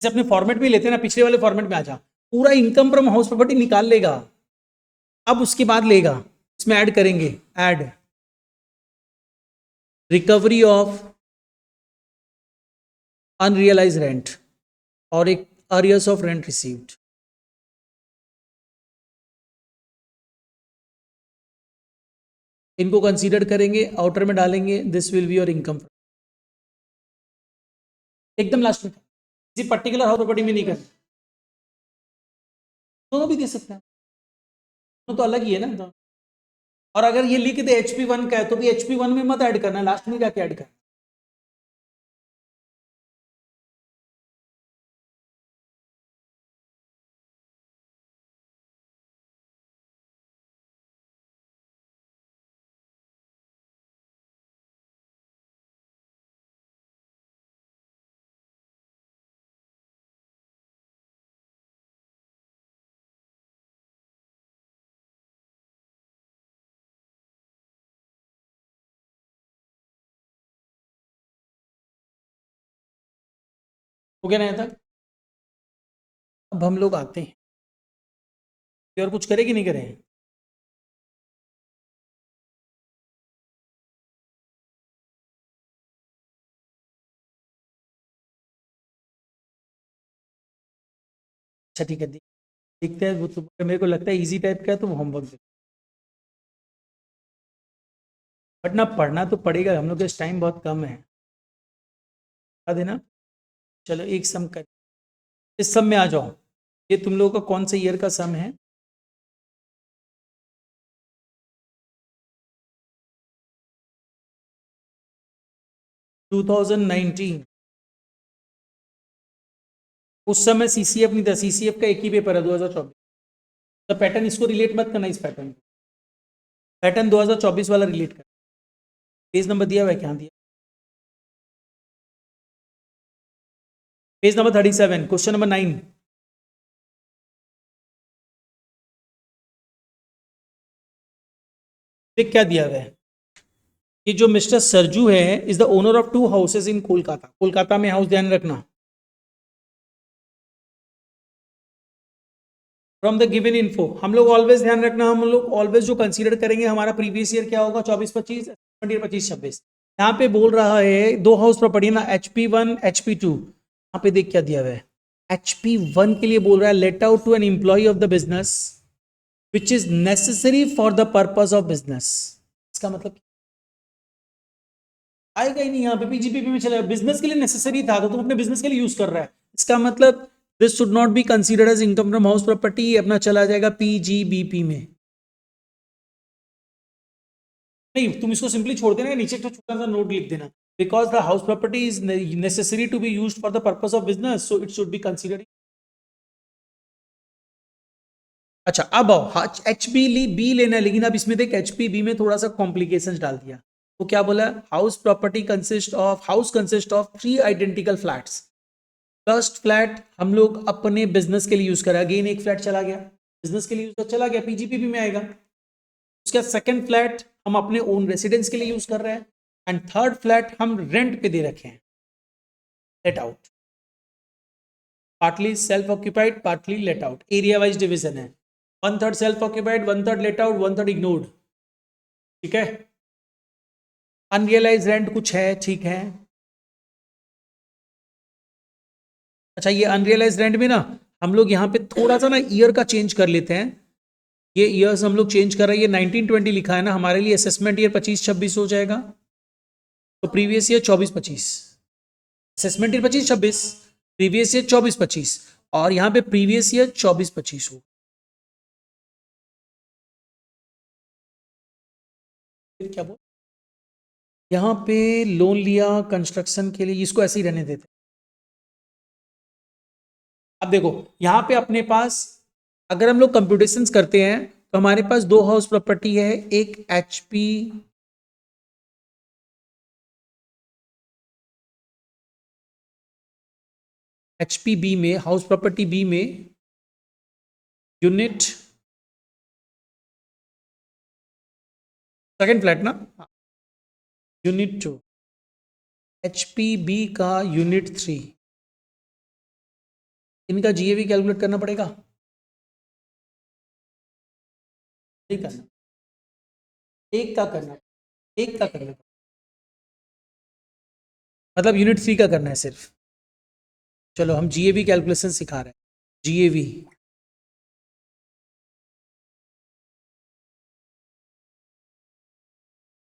जैसे अपने फॉर्मेट में लेते हैं ना, पिछले वाले फॉर्मेट में आ जा, पूरा इनकम फ्रॉम हाउस प्रॉपर्टी निकाल लेगा, अब उसके बाद लेगा, इसमें ऐड करेंगे, add recovery of unrealise rent और एक अरियर्स ऑफ रेंट रिसीव्ड, इनको कंसीडर करेंगे, आउटर में डालेंगे, this will be your income. एकदम लास्ट में, किसी पर्टिकुलर हाउस प्रॉपर्टी में नहीं करना, दोनों भी दे सकते हैं, दोनों तो अलग ही है ना। और अगर ये लिख दे HP1 का है, तो भी HP1 में मत ऐड करना, लास्ट में जाके ऐड करना। हो गया ना यहाँ तक। अब हम लोग आते हैं, और कुछ करे कि नहीं करे, अच्छा ठीक है, देखते हैं, वो तो मेरे को लगता है इजी टाइप का है, तो वो होमवर्क दे, बट ना पढ़ना तो पड़ेगा, हम लोग के टाइम बहुत कम है, बता देना। चलो एक सम कर, इस सम में आ जाओ, ये तुम लोगों का कौन से ईयर का सम है? टू 2019। उस समय सीसीएफ नहीं था, सीसीएफ का एक ही पेपर है 2024। तो पैटर्न इसको रिलेट मत करना, इस पैटर्न को, पैटर्न 2024 वाला रिलेट कर। पेज नंबर दिया हुआ है, क्या दिया? Page number 37, question number 9। देख क्या दिया हुआ है, ये जो मिस्टर सरजू है is the owner of 2 houses in Kolkata. Kolkata में हाउस, ध्यान रखना। फ्रॉम द गिवन इन्फो, हम लोग ऑलवेज ध्यान रखना, हम लोग ऑलवेज जो कंसीडर करेंगे हमारा प्रीवियस ईयर क्या होगा, 24-25, 25-26। यहाँ पे बोल रहा है 2 हाउस प्रॉपर्टी ना, HP1 HP2। यहाँ पे देख क्या दिया हुआ है, HP1 के लिए बोल रहा है let out to an employee of the business which is necessary for the purpose of business. इसका मतलब आएगा ही नहीं, यहाँ पे पीजीपीपी में चला, बिजनेस के लिए नेसेसरी था तो तुम अपने बिजनेस के लिए यूज कर रहा है। इसका मतलब this should not be considered as income from house property, अपना चला जाएगा पीजीबीपी में। नहीं, तुम इसको सिंपली छोड़ देना, नीचे तो छोटा सा नोट लिख देना, because the house property is necessary to be used for the purpose of business, so it should be considered. अच्छा अब आओ, एच बी लेना है, लेकिन अब इसमें देख HP बी में थोड़ा सा कॉम्प्लिकेशन डाल दिया। तो क्या बोला, house property consist of 3 identical flats. First flat हम लोग अपने बिजनेस के लिए यूज करा, अगेन एक फ्लैट चला गया बिजनेस के लिए यूज चला गया, पीजीपीपी में आएगा। उसका सेकंड फ्लैट हम अपने ओन रेसिडेंस के लिए यूज कर रहे हैं, एंड थर्ड फ्लैट हम रेंट पे दे रखे हैं, let out, partly self occupied partly let out, area wise division है, 1/3 self occupied, 1/3 let out, 1/3 ignored. ठीक है, अनरियलाइज रेंट कुछ है, ठीक है। अच्छा ये अनरियलाइज रेंट में ना हम लोग यहाँ पे थोड़ा सा ना ईयर का चेंज कर लेते हैं, ये ईयर्स हम लोग चेंज कर रहे हैं, ये 1920 लिखा है ना, हमारे लिए असेसमेंट ईयर 25-26 हो जाएगा, तो previous year 24-25, assessment year 25-26, previous year 24-25, और यहाँ पे प्रीवियस ईयर 24-25 हो। फिर क्या बोल, यहाँ पे लोन लिया कंस्ट्रक्शन के लिए, इसको ऐसे ही रहने देते। अब देखो यहाँ पे अपने पास अगर हम लोग कंप्यूटेशंस करते हैं तो हमारे पास 2 हाउस प्रॉपर्टी है, एक एचपी बी में, हाउस प्रॉपर्टी बी में यूनिट सेकंड फ्लैट ना, यूनिट 2, एचपी बी का यूनिट 3, इनका जीएवी कैलकुलेट करना पड़ेगा, नहीं करना, एक का करना, एक का करना, मतलब यूनिट 3 का करना है सिर्फ। चलो हम जीएवी कैलकुलेशन सिखा रहे हैं, जीएवी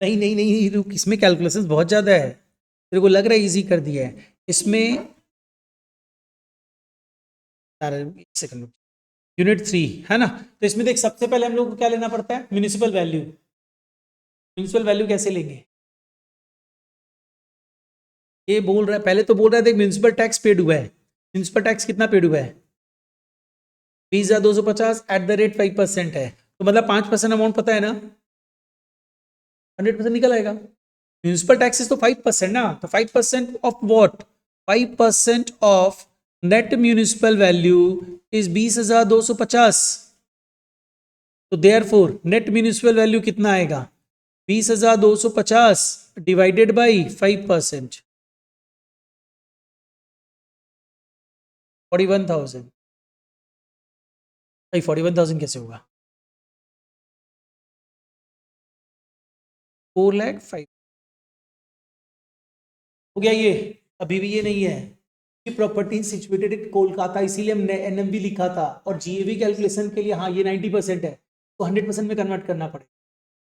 नहीं नहीं नहीं रुक, इसमें कैलकुलेशंस बहुत ज़्यादा है, तेरे को लग रहा है इजी कर दिया है इसमें। सेकंड, यूनिट 3 है ना, तो इसमें देख सबसे पहले हम लोग को क्या लेना पड़ता है, म्यूनिसिपल वैल्यू। म्यूनिसिपल वैल्यू कैसे लेंगे, ये बोल रहा है, पहले तो बोल रहा है देख म्यूनिसिपल टैक्स पेड हुआ है, म्यूनिसिपल टैक्स कितना पेड हुआ है, 20,250 एट द रेट 5% है, तो मतलब 5% अमाउंट पता है ना, 100% निकल आएगा। म्यूनिसिपल टैक्सेस तो 5% ना, तो 5% of what, 5% of net municipal value is 20,250, तो देयरफॉर नेट म्यूनिसिपल वैल्यू कितना आएगा, 20,250 डिवाइडेड बाई 5%, 41,000। भाई 41,000 कैसे होगा, 4,05,000 हो गया ये, अभी भी ये नहीं है कि प्रॉपर्टी सिचुएटेड इन कोलकाता, इसीलिए हमने एनएमवी लिखा था, और जीएवी कैलकुलेशन के लिए हाँ ये 90% है, तो 100% में कन्वर्ट करना पड़ेगा।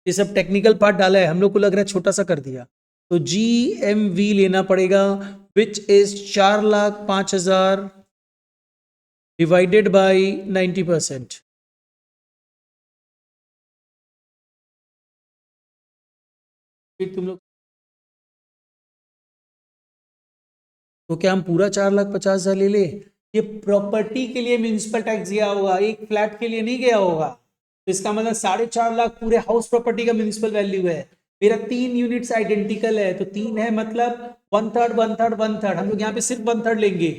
ये सब टेक्निकल पार्ट डाला है, हम लोग को लग रहा है छोटा सा कर दिया, तो GMV लेना पड़ेगा विच इज 4,05,000 डिवाइडेड बाई 90%। फिर तुम लोग, तो क्या हम पूरा 4,50,000 ले ले? ये प्रॉपर्टी के लिए म्यूनिसिपल टैक्स गया होगा, एक फ्लैट के लिए नहीं गया होगा। तो इसका मतलब 4.5 लाख पूरे हाउस प्रॉपर्टी का म्यूनिसिपल वैल्यू है। मेरा 3 यूनिट्स आइडेंटिकल है, तो 3 है मतलब 1/3 1/3 1/3, हम लोग यहाँ पे सिर्फ 1/3 लेंगे,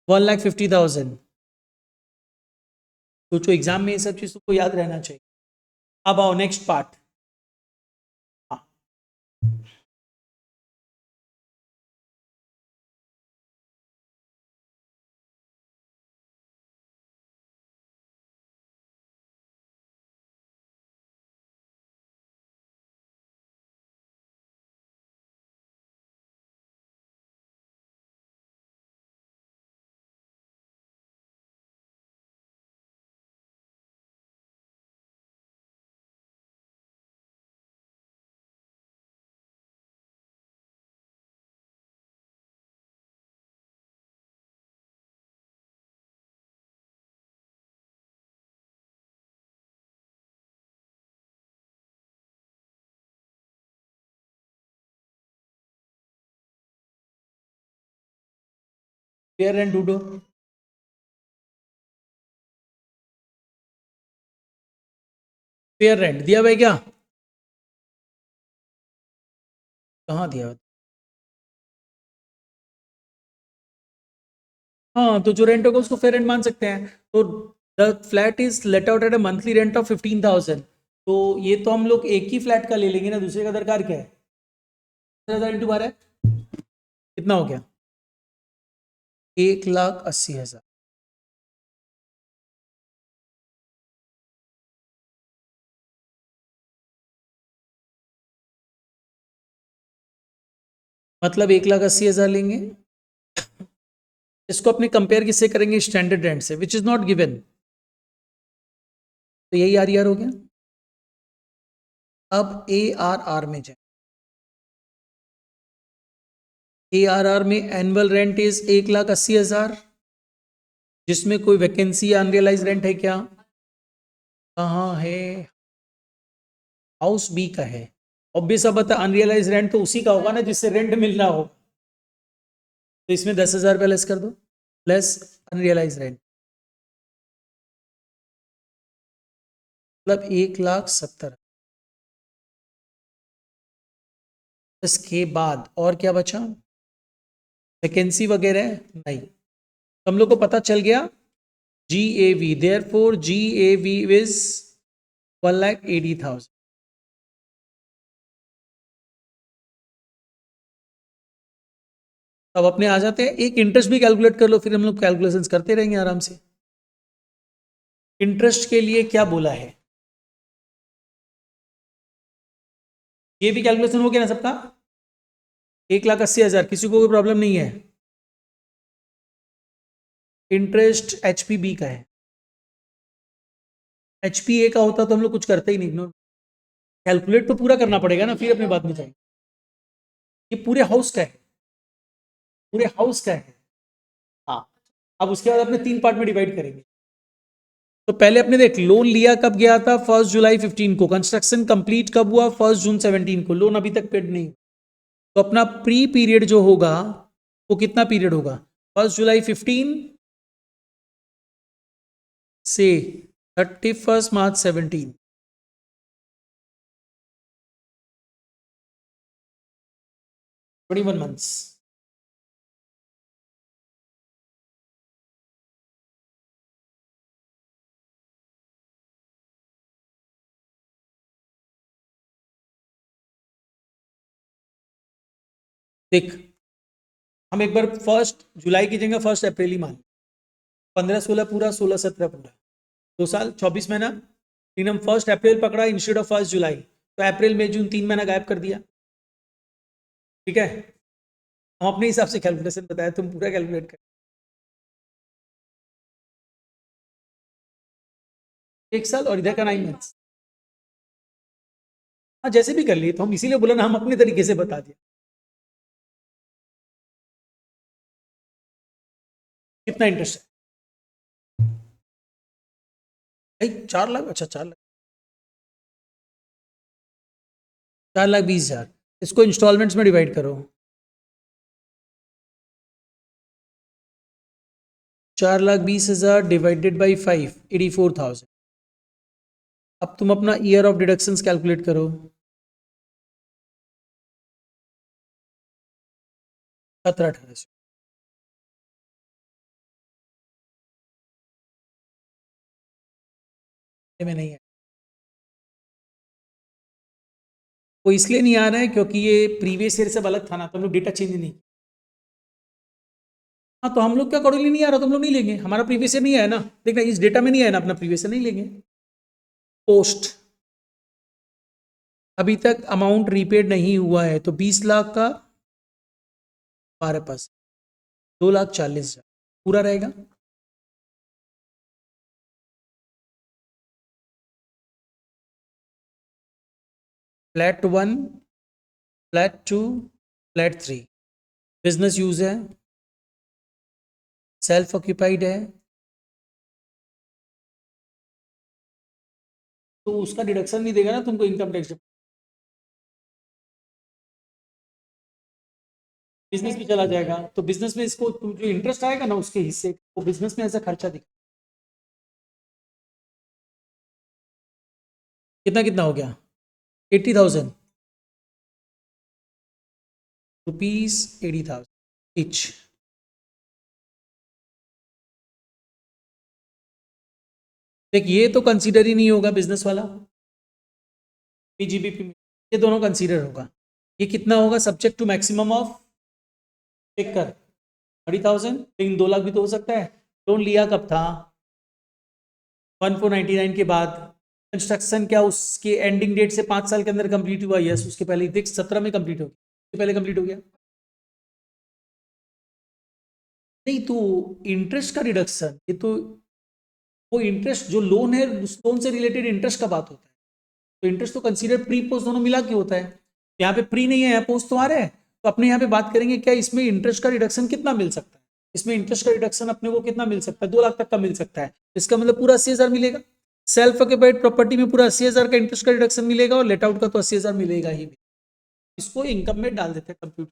1,50,000। सोचो एग्जाम में ये सब चीज को याद रहना चाहिए। अब आओ नेक्स्ट पार्ट। फेयर एंड डूडो, फेयर रेंट दिया भाई क्या? कहाँ दिया हुआ? हाँ, तो जो रेंट होगा उसको फेयर रेंट मान सकते हैं। तो the flat is let out at a monthly rent of 15,000। तो ये तो हम लोग एक ही फ्लैट का ले लेंगे ना, दूसरे का दरकार क्या है? 10,000 इंटू 12 कितना हो गया? 1,80,000। मतलब 1,80,000 लेंगे। इसको अपने कंपेयर किससे करेंगे? स्टैंडर्ड रेंट से, विच इज नॉट गिवन। तो यही आर हो गया। अब ARR में जाए। ARR में एनुअल रेंट इज 1,80,000, जिसमें कोई वैकेंसी या अनरियलाइज रेंट है क्या? कहाँ है? हाउस बी का है। ऑब्वियस अब बता, अनरियलाइज रेंट तो उसी का होगा ना जिससे रेंट मिल रहा हो। तो इसमें 10,000 रुपया लेस कर दो, प्लस अनरियलाइज रेंट, मतलब 1,70,000। इसके बाद और क्या बचा? वैकेंसी वगैरह नहीं। तो हम लोग को पता चल गया GAV, देयरफॉर GAV इज 1,80,000। अब अपने आ जाते हैं, एक इंटरेस्ट भी कैलकुलेट कर लो, फिर हम लोग कैलकुलेशंस करते रहेंगे आराम से। इंटरेस्ट के लिए क्या बोला है? ये भी कैलकुलेशन हो गया ना सबका? 1,80,000, किसी को कोई प्रॉब्लम नहीं है? इंटरेस्ट HPB का है। HPA का होता तो हम लोग कुछ करते ही नहीं। कैलकुलेट तो पूरा करना पड़ेगा ना, फिर अपने बात में जाएंगे। ये पूरे हाउस का है, पूरे हाउस का है। हाँ, अब उसके बाद अपने 3 पार्ट में डिवाइड करेंगे। तो पहले अपने देख, लोन लिया कब गया था? 1 जुलाई 15 को। कंस्ट्रक्शन कंप्लीट कब हुआ? 1 जून 17 को। लोन अभी तक पेड नहीं। तो अपना प्री पीरियड जो होगा वो कितना पीरियड होगा? 1 जुलाई 15 से 31 मार्च 17, 21 मंथ्स। देख, हम एक बार 1 जुलाई की जगह 1 अप्रैल ही मान, 15-16 पूरा, 16-17 पूरा, 2 साल 24 महीना। लेकिन हम 1 अप्रैल पकड़ा इंस्टेड ऑफ 1 जुलाई, तो अप्रैल मई जून 3 महीना गायब कर दिया। ठीक है, हम अपने हिसाब से कैलकुलेशन बताया, तुम पूरा कैलकुलेट कर। 1 साल और इधर का 9 मंथ्स। हाँ, जैसे भी कर लिए, तो हम इसीलिए बोला ना, हम अपने तरीके से बता दिया। कितना इंटरेस्ट है भाई? 4 लाख, अच्छा 4 लाख, 4,20,000। इसको इंस्टॉलमेंट्स में डिवाइड करो। 4,20,000 डिवाइडेड बाई 5, 84,000। अब तुम अपना ईयर ऑफ डिडक्शंस कैलकुलेट करो। 17-18 में नहीं है। वो इसलिए नहीं आ रहा है क्योंकि ये प्रीवियस ईयर से अलग था ना, तो हम लोग डेटा चेंज नहीं। हाँ, तो हम लोग क्या अकॉर्डिंगली नहीं आ रहा, तो हम लोग नहीं लेंगे, हमारा प्रीवियस ईयर नहीं आया ना। देखना इस डेटा में नहीं आया ना, अपना प्रीवियस ईयर नहीं लेंगे। पोस्ट अभी तक अमाउंट रीपेड नहीं हुआ है, तो 20 लाख का हमारे पास 2,40,000 पूरा रहेगा। Flat 1, flat 2, flat 3 business use है, सेल्फ ऑक्यूपाइड है, तो उसका डिडक्शन नहीं देगा ना तुमको इनकम टैक्स। बिजनेस भी चला जाएगा, तो बिजनेस में इसको जो इंटरेस्ट आएगा ना उसके हिस्से, वो बिजनेस में ऐसा खर्चा दिखा। कितना कितना हो गया? 80,000 रुपीज, 80,000 इच। देख ये तो कंसीडर ही नहीं होगा बिजनेस वाला, पीजीबीपी में ये दोनों कंसीडर होगा। ये कितना होगा subject to maximum of, check कर, 30,000, लेकिन 2 लाख भी तो हो सकता है। लोन लिया कब था? 1499 के बाद। कंस्ट्रक्शन क्या उसके एंडिंग डेट से 5 साल के अंदर कंप्लीट हुआ? यस, उसके पहले देख 17 में कंप्लीट हो गया, उसके पहले कंप्लीट हो गया। नहीं तो इंटरेस्ट का रिडक्शन, ये तो वो इंटरेस्ट जो लोन है उस लोन से रिलेटेड इंटरेस्ट का बात होता है, तो इंटरेस्ट तो कंसीडर प्री पोस्ट दोनों मिला के होता है। यहाँ पे प्री नहीं है, यहाँ पोस्ट तो आ रहा है, तो अपने यहाँ पे बात करेंगे क्या इसमें इंटरेस्ट का रिडक्शन कितना मिल सकता है। इसमें इंटरेस्ट का रिडक्शन अपने को कितना मिल सकता है? 2 लाख तक का मिल सकता है। इसका मतलब पूरा 80,000 मिलेगा। सेल्फ ऑक्यूपाइड प्रॉपर्टी में पूरा 80,000 का इंटरेस्ट का रिडक्शन मिलेगा, और लेट आउट का तो 80,000 मिलेगा ही। इसको इनकम में डाल देते हैं कंप्यूटर।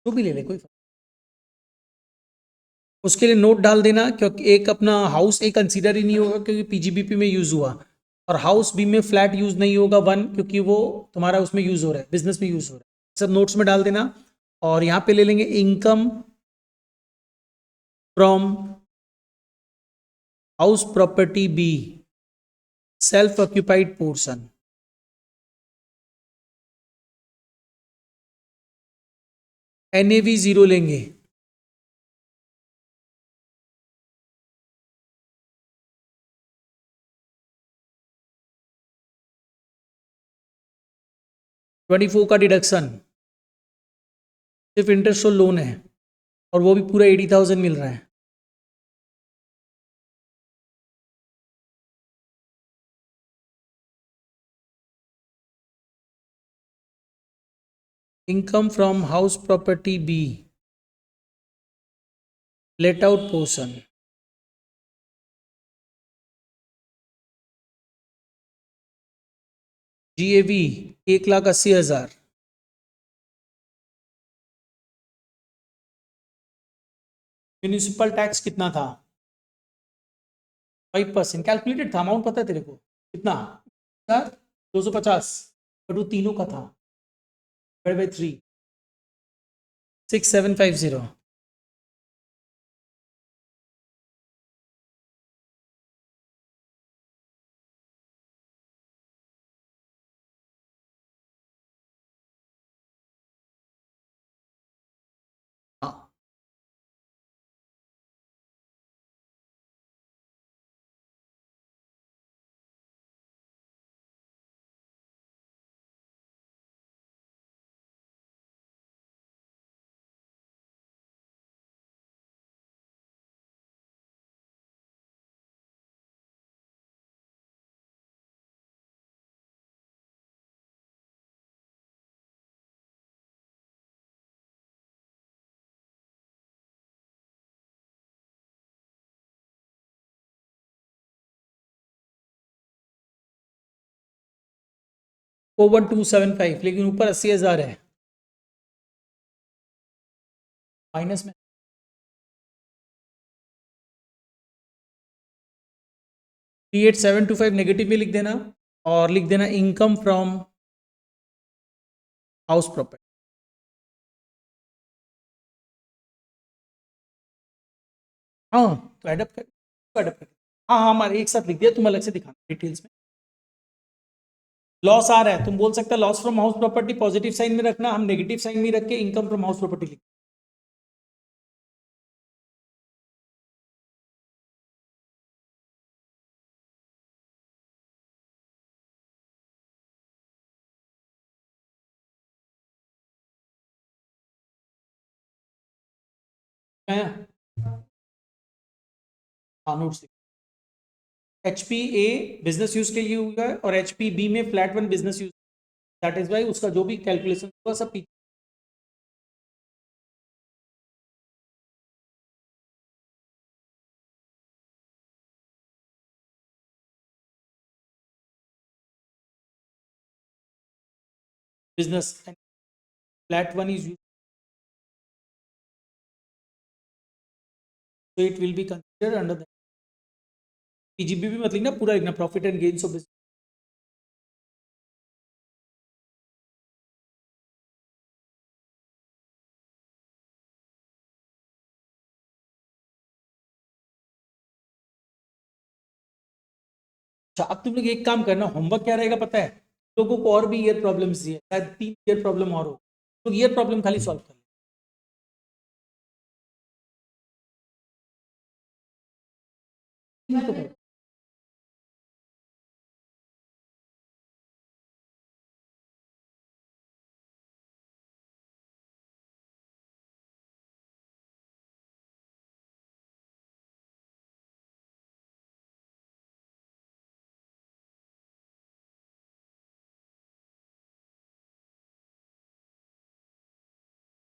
तो भी ले ले कोई फर्क। उसके लिए नोट डाल देना, क्योंकि एक अपना हाउस एक कंसीडर ही नहीं होगा क्योंकि पीजीबीपी में यूज हुआ, और हाउस बी में फ्लैट यूज नहीं होगा 1, क्योंकि वो तुम्हारा उसमें यूज हो रहा है, बिजनेस में यूज हो रहा है। सब नोट्स में डाल देना। और यहाँ पे ले लेंगे income from house property B, self occupied portion. NAV 0 लेंगे। ट्वेंटी फोर का डिडक्शन, सिर्फ इंटरेस्ट और लोन है, और वो भी पूरा 80,000 मिल रहा है। Income from house property B, let out portion. GAV 1,80,000। Municipal tax कितना था? 5%। कैलकुलेटेड था अमाउंट, पता है तेरे को कितना? 1,000 250 बट वो तीनों का था, डिवाइड बाई 3, 6750। हाँ, वो 1275, लेकिन ऊपर 80,000 है माइनस में। 38725 नेगेटिव में लिख देना, और लिख देना इनकम फ्रॉम हाउस प्रॉपर्टी। हाँ, तो एडअप कर, हाँ हाँ, हमारे एक साथ लिख दिया, तुम अलग से दिखाना डिटेल्स में। लॉस आ रहा है, तुम बोल सकते loss from house property positive sign में रखना, हम नेगेटिव साइन में रख के इनकम फ्रॉम हाउस प्रॉपर्टी लिख। हाँ, notes. HP A business use के लिए हुआ है, और HP B में flat one business use, that is why उसका जो भी कैलकुलेशन होगा सब पीछे। Business flat one is use, so it will be considered under the PGB भी मत लिखना, पूरा लिखना profit and gains of business. अच्छा, अब तुम लोग एक काम करना, होमवर्क क्या रहेगा पता है, लोगों को और भी ईयर प्रॉब्लम्स दी है, शायद 3 ईयर प्रॉब्लम और हो, तो ईयर प्रॉब्लम खाली सॉल्व कर लें।